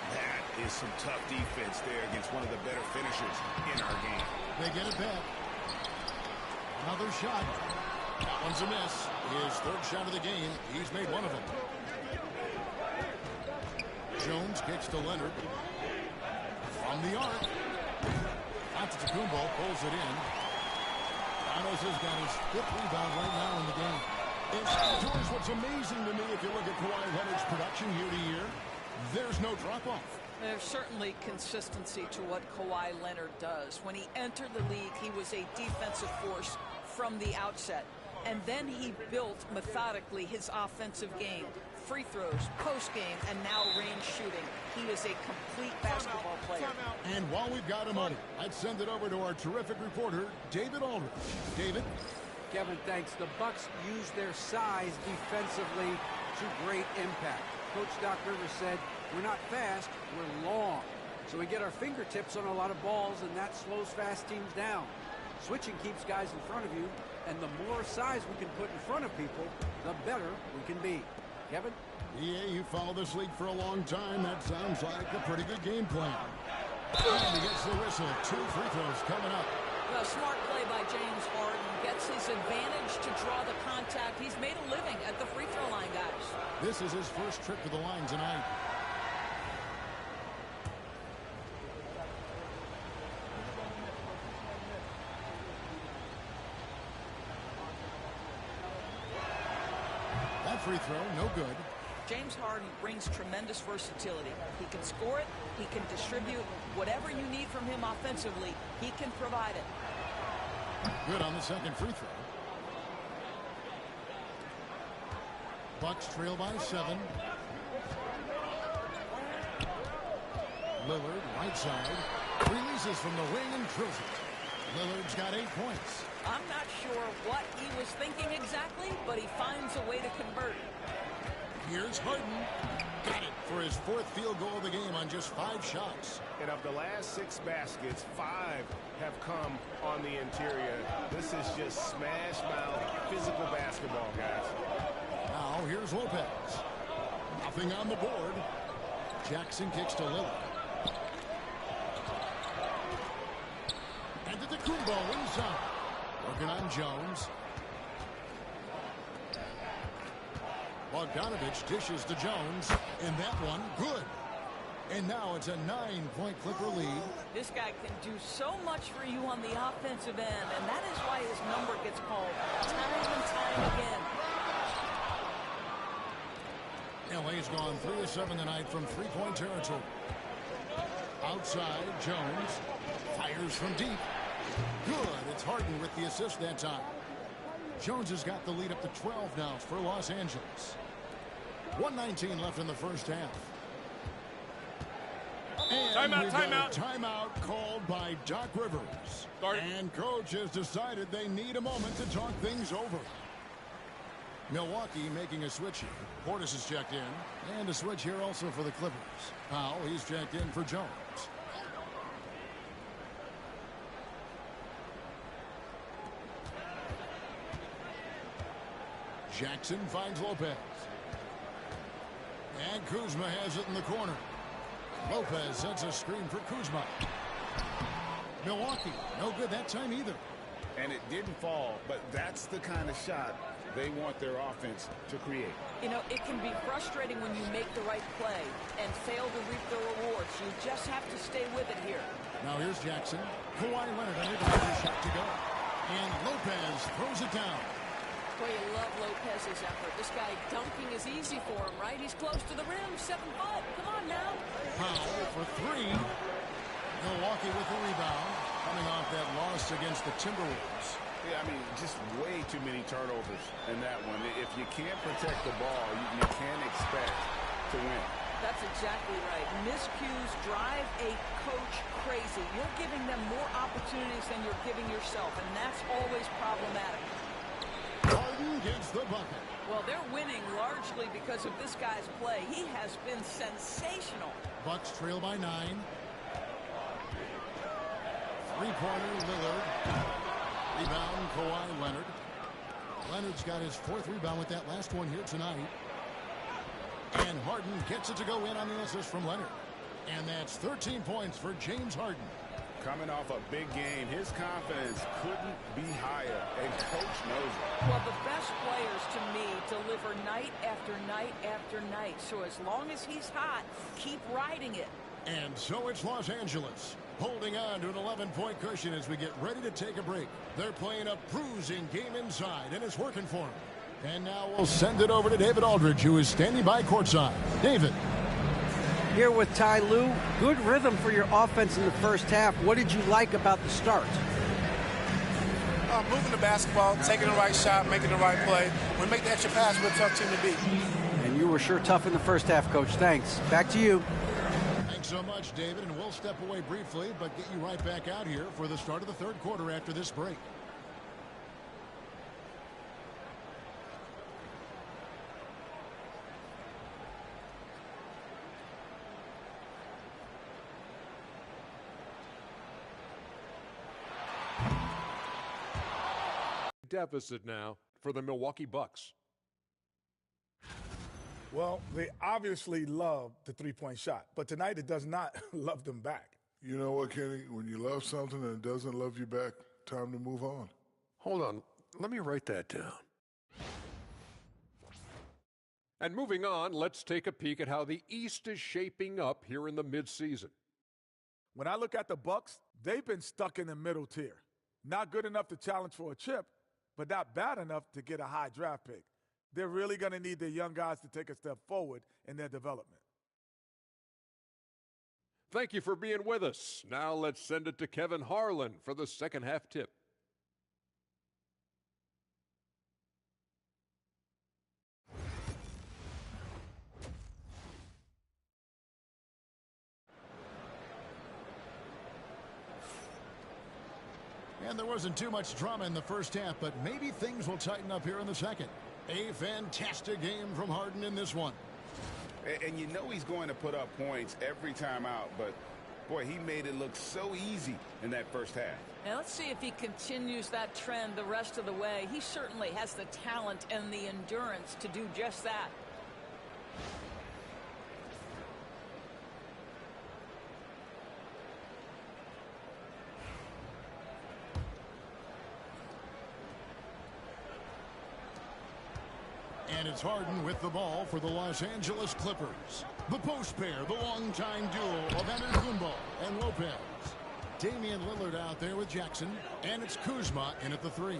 That is some tough defense there against one of the better finishers in our game. They get it back. Another shot. That one's a miss. His 3rd shot of the game. He's made one of them. Jones kicks to Leonard. From the arc. Antetokounmpo pulls it in. Giannis has got his 5th rebound right now in the game. And George, what's amazing to me, if you look at Kawhi Leonard's production year to year, there's no drop-off. There's certainly consistency to what Kawhi Leonard does. When he entered the league, he was a defensive force from the outset. And then he built methodically his offensive game. Free throws, post game, and now range shooting. He is a complete basketball player. And while we've got him on it, I'd send it over to our terrific reporter, David Aldridge. David? Kevin, thanks. The Bucks use their size defensively to great impact. Coach Doc Rivers said, we're not fast, we're long. So we get our fingertips on a lot of balls, and that slows fast teams down. Switching keeps guys in front of you, and the more size we can put in front of people, the better we can be. Kevin? Yeah, you follow this league for a long time. That sounds like a pretty good game plan. And he gets the whistle. 2 free throws coming up. A smart play by James Harden. Gets his advantage to draw the contact. He's made a living at the free throw line, guys. This is his first trip to the line tonight. That free throw, no good. James Harden brings tremendous versatility. He can score it, he can distribute. Whatever you need from him offensively, he can provide it. Good on the second free throw. Bucks trail by 7. Lillard, right side. Releases from the wing and drills it. Lillard's got 8 points. I'm not sure what he was thinking exactly, but he finds a way to convert. Here's Harden. Got it for his 4th field goal of the game on just 5 shots. And of the last 6 baskets, 5 have come on the interior. This is just smash mouth physical basketball, guys. Now here's Lopez. Nothing on the board. Jackson kicks to Lillard. And to the Kumbo inside. Working on Jones. Bogdanovich dishes to Jones, and that one good. And now it's a 9-point Clipper lead. This guy can do so much for you on the offensive end, and that is why his number gets called time and time again. LA's gone 3 of 7 tonight from 3-point territory. Outside, Jones fires from deep. Good. It's Harden with the assist that time. Jones has got the lead up to 12 now for Los Angeles. 1:19 left in the first half. And timeout called by Doc Rivers. And coach has decided they need a moment to talk things over. Milwaukee making a switch here. Portis is checked in. And a switch here also for the Clippers. Powell, he's checked in for Jones. Jackson finds Lopez. And Kuzma has it in the corner. Lopez sets a screen for Kuzma. Milwaukee, no good that time either. And it didn't fall, but that's the kind of shot they want their offense to create. You know, it can be frustrating when you make the right play and fail to reap the rewards. You just have to stay with it here. Now here's Jackson. Kawhi Leonard unable to get a shot to go. And Lopez throws it down. Boy, you love Lopez's effort. This guy dunking is easy for him, right? He's close to the rim. 7 foot. Come on now. Powell for 3. Milwaukee with the rebound. Coming off that loss against the Timberwolves. Yeah, I mean, just way too many turnovers in that one. If you can't protect the ball, you can't expect to win. That's exactly right. Miscues drive a coach crazy. You're giving them more opportunities than you're giving yourself, and that's always problematic. Harden gets the bucket. Well, they're winning largely because of this guy's play. He has been sensational. Bucks trail by 9. Three-pointer Lillard. Rebound Kawhi Leonard. Leonard's got his 4th rebound with that last one here tonight. And Harden gets it to go in on the assist from Leonard. And that's 13 points for James Harden. Coming off a big game, his confidence couldn't be higher, and coach knows it. Well, the best players, to me, deliver night after night after night. So as long as he's hot, keep riding it. And so it's Los Angeles, holding on to an 11-point cushion as we get ready to take a break. They're playing a bruising game inside, and it's working for them. And now we'll send it over to David Aldridge, who is standing by courtside. David. Here with Ty Lue. Good rhythm for your offense in the first half. What did you like about the start? Moving the basketball, taking the right shot, making the right play. When we make the extra pass, we're a tough team to beat. And you were sure tough in the first half, Coach. Thanks. Back to you. Thanks so much, David. And we'll step away briefly, but get you right back out here for the start of the third quarter after this break. Deficit now for the Milwaukee Bucks. Well, they obviously love the three-point shot, but tonight it does not love them back. You know what, Kenny? When you love something and it doesn't love you back, time to move on. Hold on. Let me write that down. And moving on, let's take a peek at how the East is shaping up here in the midseason. When I look at the Bucks, they've been stuck in the middle tier. Not good enough to challenge for a chip, but not bad enough to get a high draft pick. They're really going to need their young guys to take a step forward in their development. Thank you for being with us. Now let's send it to Kevin Harlan for the second half tip. And there wasn't too much drama in the first half, but maybe things will tighten up here in the second. A fantastic game from Harden in this one. And you know he's going to put up points every time out, but, boy, he made it look so easy in that first half. Now let's see if he continues that trend the rest of the way. He certainly has the talent and the endurance to do just that. And it's Harden with the ball for the Los Angeles Clippers. The post pair, the longtime duo of Antetokounmpo and Lopez. Damian Lillard out there with Jackson, and it's Kuzma in at the three.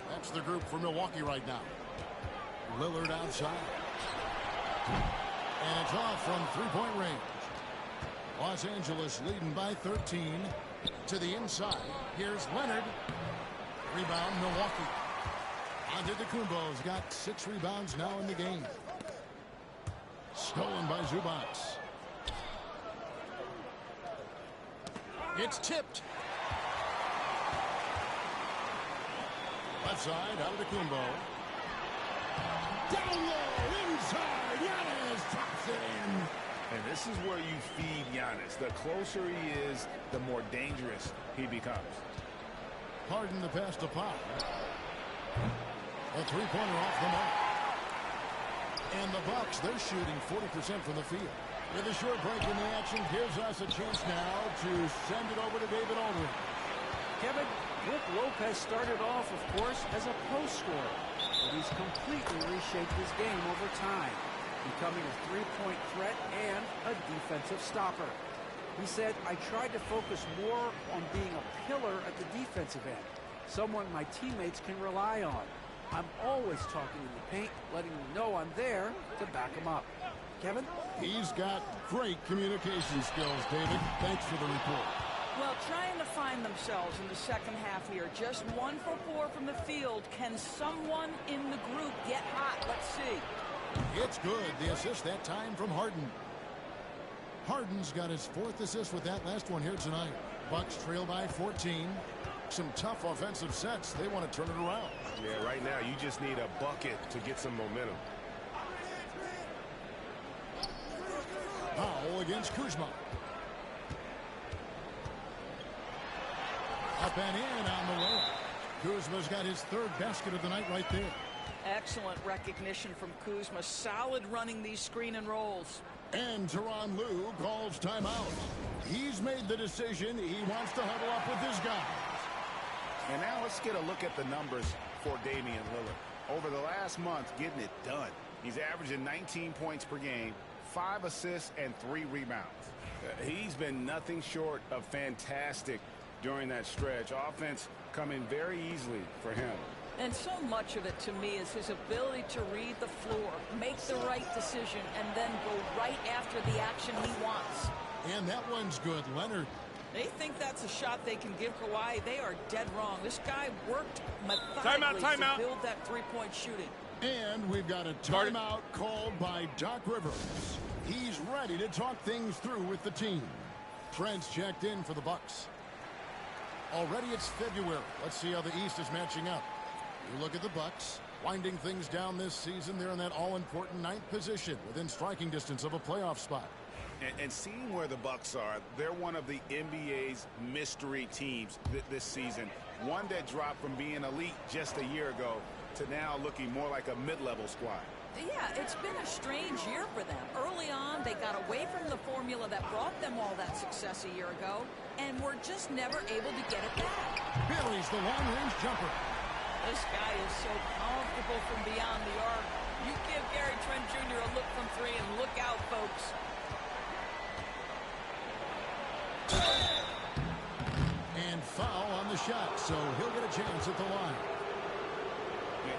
That's the group for Milwaukee right now. Lillard outside. And it's off from three-point range. Los Angeles leading by 13 to the inside. Here's Leonard. Rebound, Milwaukee. Antetokounmpo's got 6 rebounds now in the game. Stolen by Zubac. It's tipped. Left side, Antetokounmpo. Down low, inside, Giannis taps it in. And this is where you feed Giannis. The closer he is, the more dangerous he becomes. Harden the pass to Pop. A three-pointer off the mark. And the Bucks, they're shooting 40% from the field. With a short break in the action, gives us a chance now to send it over to David Aldridge. Kevin, Brook Lopez started off, of course, as a post scorer. But he's completely reshaped his game over time, becoming a three-point threat and a defensive stopper. He said, I tried to focus more on being a pillar at the defensive end, someone my teammates can rely on. I'm always talking in the paint, letting them know I'm there to back them up. Kevin? He's got great communication skills, David. Thanks for the report. Well, trying to find themselves in the second half here. Just 1 for 4 from the field. Can someone in the group get hot? Let's see. It's good. The assist that time from Harden. Harden's got his 4th assist with that last one here tonight. Bucks trail by 14. Some tough offensive sets. They want to turn it around. Yeah, right now you just need a bucket to get some momentum. Powell against Kuzma. Up and in on the way. Kuzma's got his 3rd basket of the night right there. Excellent recognition from Kuzma. Solid running these screen and rolls. And Tyronn Lue calls timeout. He's made the decision. He wants to huddle up with his guys. And now let's get a look at the numbers for Damian Lillard. Over the last month, getting it done. He's averaging 19 points per game, 5 assists, and 3 rebounds. He's been nothing short of fantastic during that stretch. Offense coming very easily for him. And so much of it, to me, is his ability to read the floor, make the right decision, and then go right after the action he wants. And that one's good. Leonard. They think that's a shot they can give Kawhi. They are dead wrong. This guy worked methodically to build that three-point shooting. And we've got a timeout called by Doc Rivers. He's ready to talk things through with the team. Trent's checked in for the Bucks. Already it's February. Let's see how the East is matching up. You look at the Bucks, winding things down this season. They're in that all-important 9th position within striking distance of a playoff spot. And seeing where the Bucks are, they're one of the NBA's mystery teams this season. One that dropped from being elite just a year ago to now looking more like a mid-level squad. Yeah, it's been a strange year for them. Early on, they got away from the formula that brought them all that success a year ago, and were just never able to get it back. Buries the long-range jumper. This guy is so comfortable from beyond the arc. You give Gary Trent Jr. a look from 3 and look out, folks. And foul on the shot, so he'll get a chance at the line.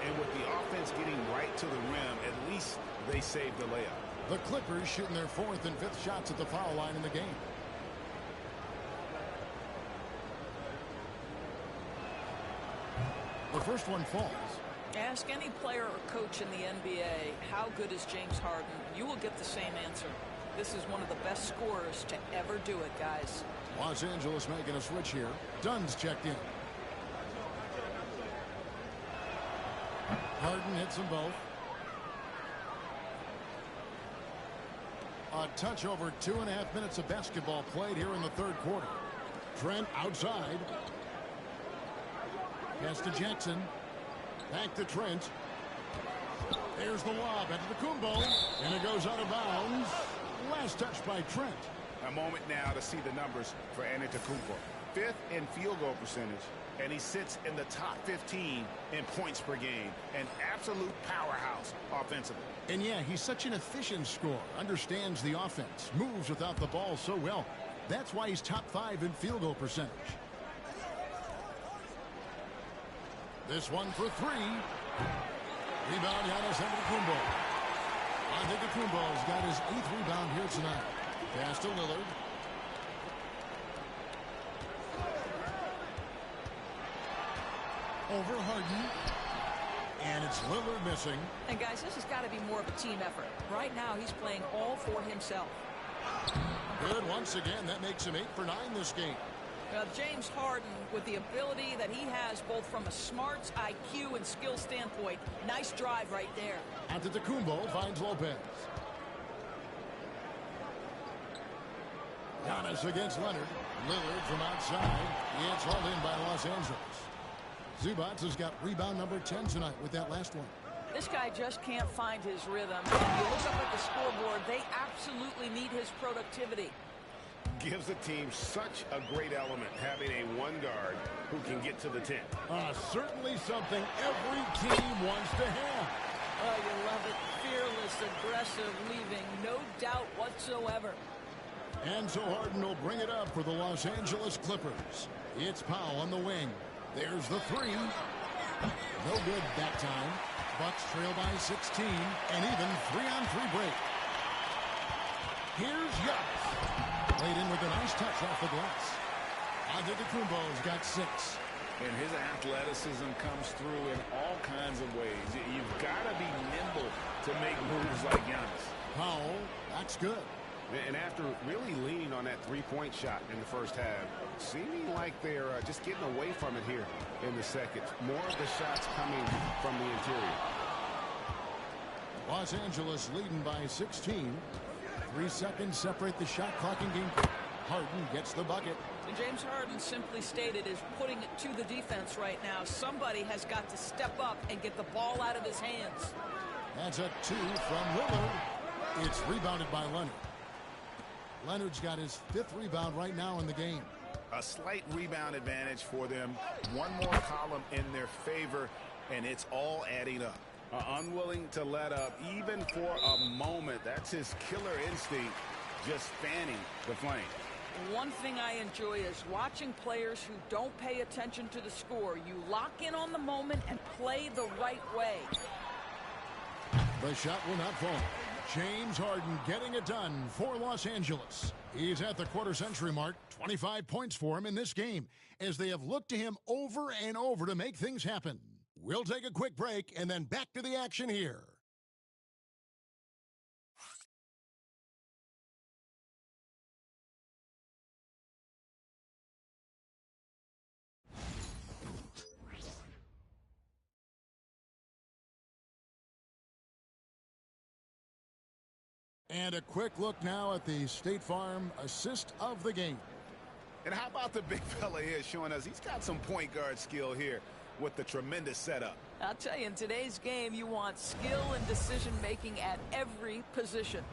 And with the offense getting right to the rim, at least they saved the layup. The Clippers shooting their 4th and 5th shots at the foul line in the game. The first one falls. Ask any player or coach in the NBA, how good is James Harden? You will get the same answer. This is one of the best scorers to ever do it, guys. Los Angeles making a switch here. Dunn's checked in. Harden hits them both. A touch over 2.5 minutes of basketball played here in the 3rd quarter. Trent outside. Pass to Jackson. Back to Trent. There's the lob into the Kumbo. And it goes out of bounds. Last touch by Trent. A moment now to see the numbers for Antetokounmpo. 5th in field goal percentage. And he sits in the top 15 in points per game. An absolute powerhouse offensively. And yeah, he's such an efficient scorer. Understands the offense. Moves without the ball so well. That's why he's top 5 in field goal percentage. This one for 3. Rebound, Giannis Antetokounmpo. Antetokounmpo's got his 8th rebound here tonight. Pass to Lillard. Over Harden. And it's Lillard missing. And guys, this has got to be more of a team effort. Right now, he's playing all for himself. Good once again. That makes him 8 for 9 this game. James Harden, with the ability that he has both from a smarts, IQ, and skill standpoint, nice drive right there. Antetokounmpo finds Lopez. Giannis against Leonard. Lillard from outside. It's hauled in by Los Angeles. Zubac has got rebound number 10 tonight with that last one. This guy just can't find his rhythm. And you look up at the scoreboard, they absolutely need his productivity. Gives the team such a great element having a one guard who can get to the 10. Certainly something every team wants to have. Oh, you love it. Fearless, aggressive, leaving no doubt whatsoever. And so Harden will bring it up for the Los Angeles Clippers. It's Powell on the wing. There's the 3. No good that time. Bucks trail by 16, and even 3-on-3 break. Here's Giannis. Played in with a nice touch off the glass. Antetokounmpo's got 6. And his athleticism comes through in all kinds of ways. You've got to be nimble to make moves like Giannis. Powell, that's good. And after really leaning on that three-point shot in the first half, seeming like they're just getting away from it here in the second. More of the shots coming from the interior. Los Angeles leading by 16. 3 seconds separate the shot clock in game. Harden gets the bucket. And James Harden, simply stated, is putting it to the defense right now. Somebody has got to step up and get the ball out of his hands. That's a 2 from Lillard. It's rebounded by Leonard. Leonard's got his 5th rebound right now in the game. A slight rebound advantage for them. One more column in their favor, and it's all adding up. Unwilling to let up even for a moment. That's his killer instinct, just fanning the flame. One thing I enjoy is watching players who don't pay attention to the score. You lock in on the moment and play the right way. The shot will not fall. James Harden getting it done for Los Angeles. He's at the quarter-century mark. 25 points for him in this game as they have looked to him over and over to make things happen. We'll take a quick break and then back to the action here. And a quick look now at the State Farm assist of the game. And how about the big fella here showing us he's got some point guard skill here with the tremendous setup. I'll tell you, in today's game, you want skill and decision-making at every position.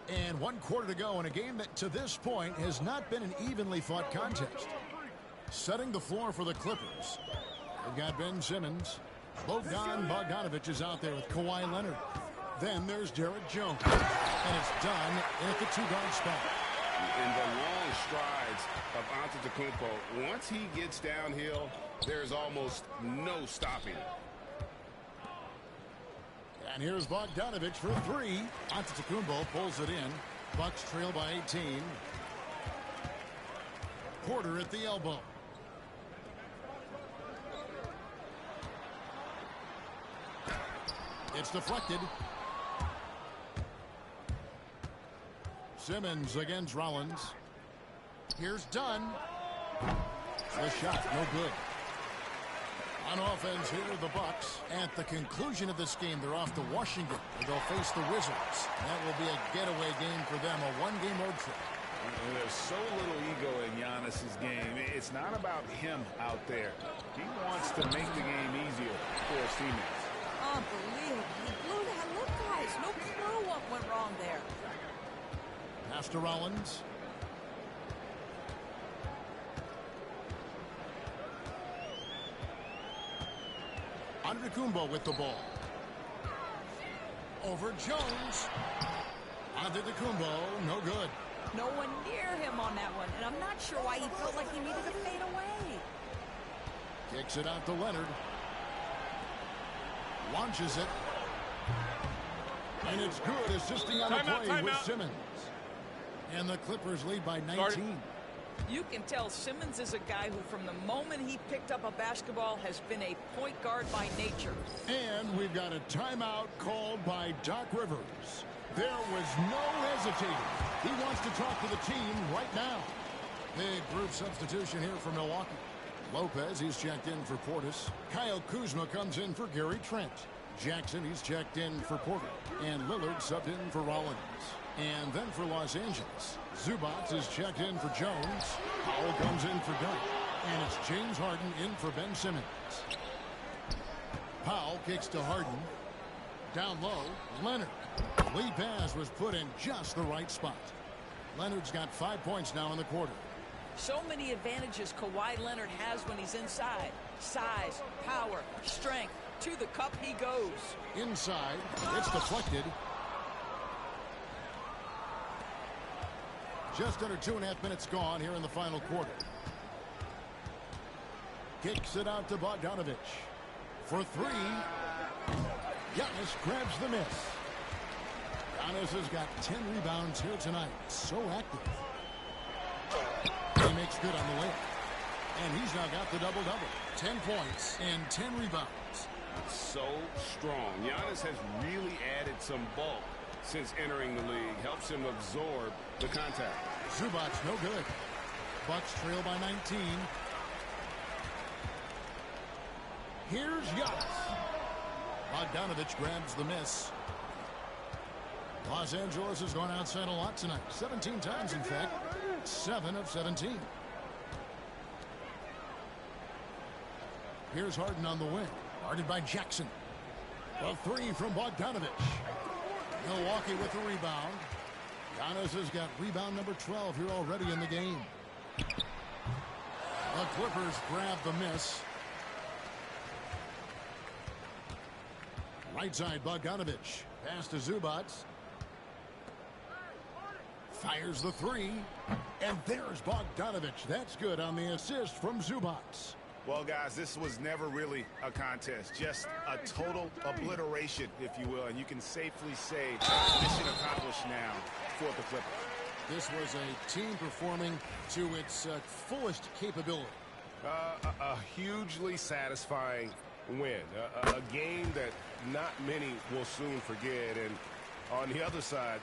And 1 quarter to go in a game that to this point has not been an evenly fought contest. Setting the floor for the Clippers. They've got Ben Simmons. Bogdan Bogdanovic is out there with Kawhi Leonard. Then there's Derek Jones. And it's done at the 2-guard spot. In the long strides of Antetokounmpo, once he gets downhill, there's almost no stopping. And here's Bogdanovic for 3. Antetokounmpo pulls it in. Bucks trail by 18. Porter at the elbow. It's deflected. Simmons against Rollins. Here's Dunn. The shot, no good. On offense here, the Bucks. At the conclusion of this game, they're off to Washington, where they'll face the Wizards. That will be a getaway game for them, a 1-game road trip. There's so little ego in Giannis's game. It's not about him out there. He wants to make the game easier for his teammates. Unbelievable. He blew that. Look, guys, no clue what went wrong there. Pass to Rollins. Antetokounmpo with the ball. Over Jones. Antetokounmpo, no good. No one near him on that one, and I'm not sure why he felt like he needed to fade away. Kicks it out to Leonard. Launches it. And it's good, assisting on the play with Simmons. And the Clippers lead by 19. You can tell Simmons is a guy who, from the moment he picked up a basketball, has been a point guard by nature. And we've got a timeout called by Doc Rivers. There was no hesitating. He wants to talk to the team right now. Big group substitution here for Milwaukee. Lopez, he's checked in for Portis. Kyle Kuzma comes in for Gary Trent. Jackson, he's checked in for Porter. And Lillard subbed in for Rollins. And then for Los Angeles, Zubac is checked in for Jones. Powell comes in for Dunn. And it's James Harden in for Ben Simmons. Powell kicks to Harden. Down low, Leonard. Lead pass was put in just the right spot. Leonard's got 5 points now in the quarter. So many advantages Kawhi Leonard has when he's inside. Size, power, strength. To the cup he goes. Inside, it's deflected. Just under 2.5 minutes gone here in the final quarter. Kicks it out to Bogdanovic. For 3. Giannis grabs the miss. Giannis has got 10 rebounds here tonight. So active. He makes good on the layup. And he's now got the double-double. 10 points and 10 rebounds. So strong. Giannis has really added some bulk since entering the league. Helps him absorb the contact. Zubac, no good. Bucks trail by 19. Here's Giannis. Bogdanovic grabs the miss. Los Angeles has gone outside a lot tonight. 17 times, in fact. 7 of 17. Here's Harden on the wing. Guarded by Jackson. A 3 from Bogdanovic. Milwaukee with the rebound. Giannis has got rebound number 12 here already in the game. The Clippers grab the miss. Right side, Bogdanovich. Pass to Zubac. Fires the three. And there's Bogdanovich. That's good on the assist from Zubac. Well, guys, this was never really a contest. Just a total obliteration, if you will. And you can safely say mission accomplished now for the Clippers. This was a team performing to its fullest capability. A hugely satisfying win. A game that not many will soon forget. And on the other side,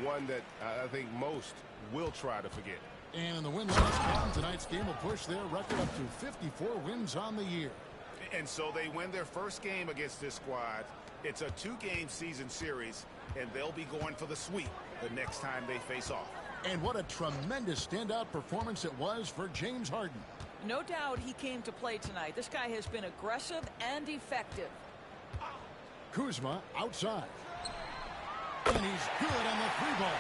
one that I think most will try to forget. And in the win loss column, tonight's game will push their record up to 54 wins on the year. And so they win their first game against this squad. It's a 2-game season series, and they'll be going for the sweep the next time they face off. And what a tremendous standout performance it was for James Harden. No doubt he came to play tonight. This guy has been aggressive and effective. Kuzma outside. And he's good on the three ball.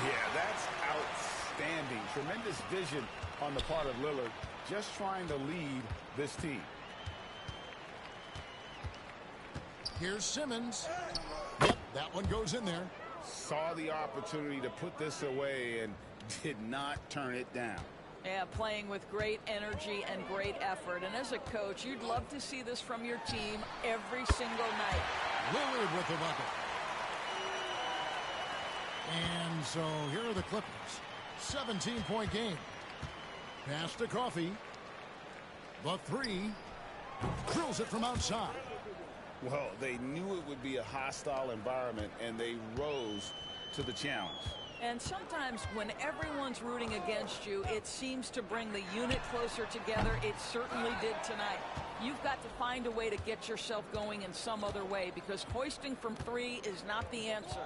Yeah, that's outstanding. Tremendous vision on the part of Lillard, just trying to lead this team. Here's Simmons. Yep, that one goes in there. Saw the opportunity to put this away and did not turn it down. Yeah, playing with great energy and great effort. And as a coach, you'd love to see this from your team every single night. Lillard with the bucket. And so here are the Clippers. 17-point game. Pass to Coffee. The three. Drills it from outside. Well, they knew it would be a hostile environment, and they rose to the challenge. And sometimes when everyone's rooting against you, it seems to bring the unit closer together. It certainly did tonight. You've got to find a way to get yourself going in some other way, because hoisting from three is not the answer.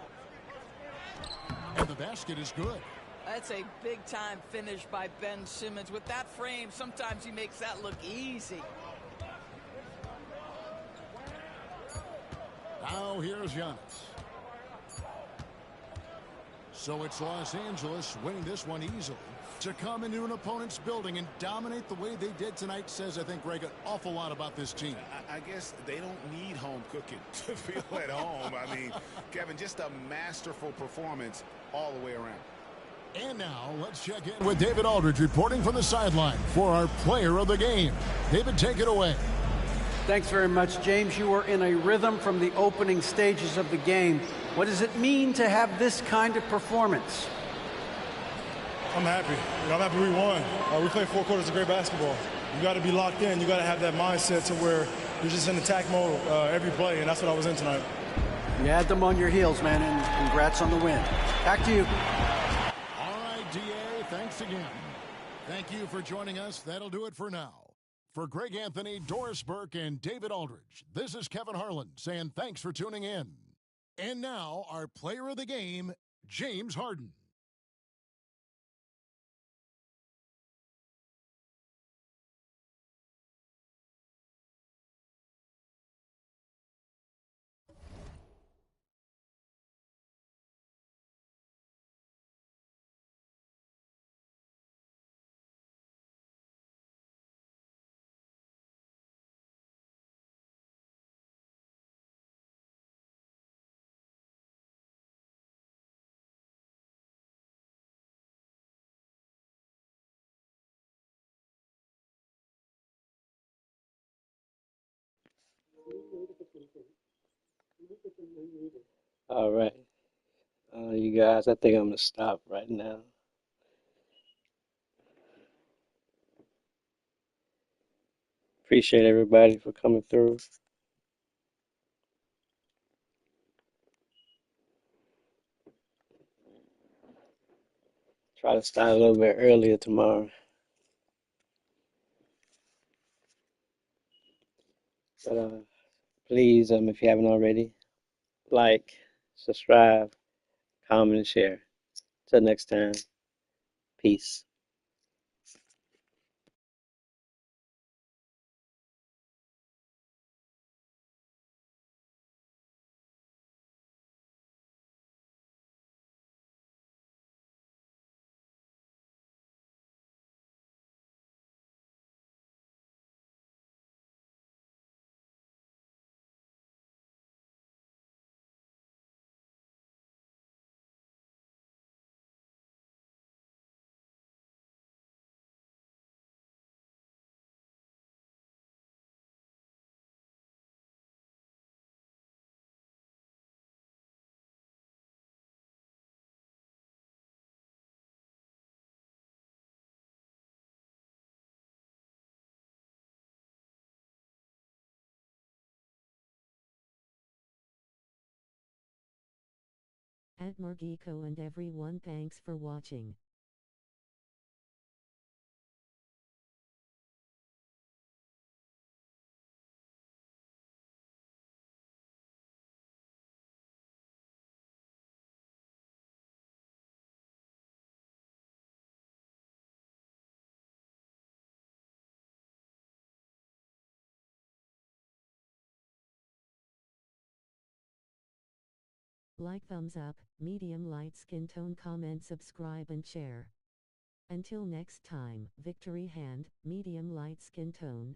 And the basket is good. That's a big-time finish by Ben Simmons. With that frame, sometimes he makes that look easy. Now here's Giannis. So it's Los Angeles winning this one easily. To come into an opponent's building and dominate the way they did tonight says, I think, Greg, an awful lot about this team. I guess they don't need home cooking to feel at home. I mean, Kevin, just a masterful performance all the way around. And now let's check in with David Aldridge reporting from the sideline for our player of the game. David, take it away. Thanks very much, James. You were in a rhythm from the opening stages of the game. What does it mean to have this kind of performance? I'm happy. I'm happy we won. We played 4 quarters of great basketball. You got to be locked in. You got to have that mindset to where you're just in attack mode every play, and that's what I was in tonight. You had them on your heels, man, and congrats on the win. Back to you. All right, DA, thanks again. Thank you for joining us. That'll do it for now. For Greg Anthony, Doris Burke, and David Aldridge, this is Kevin Harlan saying thanks for tuning in. And now, our player of the game, James Harden. All right. You guys, I think I'm going to stop right now. Appreciate everybody for coming through. Try to start a little bit earlier tomorrow. But please, if you haven't already, like, subscribe, comment, and share. Till next time, peace. @Margico and everyone, thanks for watching. Like, thumbs up, medium light skin tone, comment, subscribe and share. Until next time, victory hand, medium light skin tone.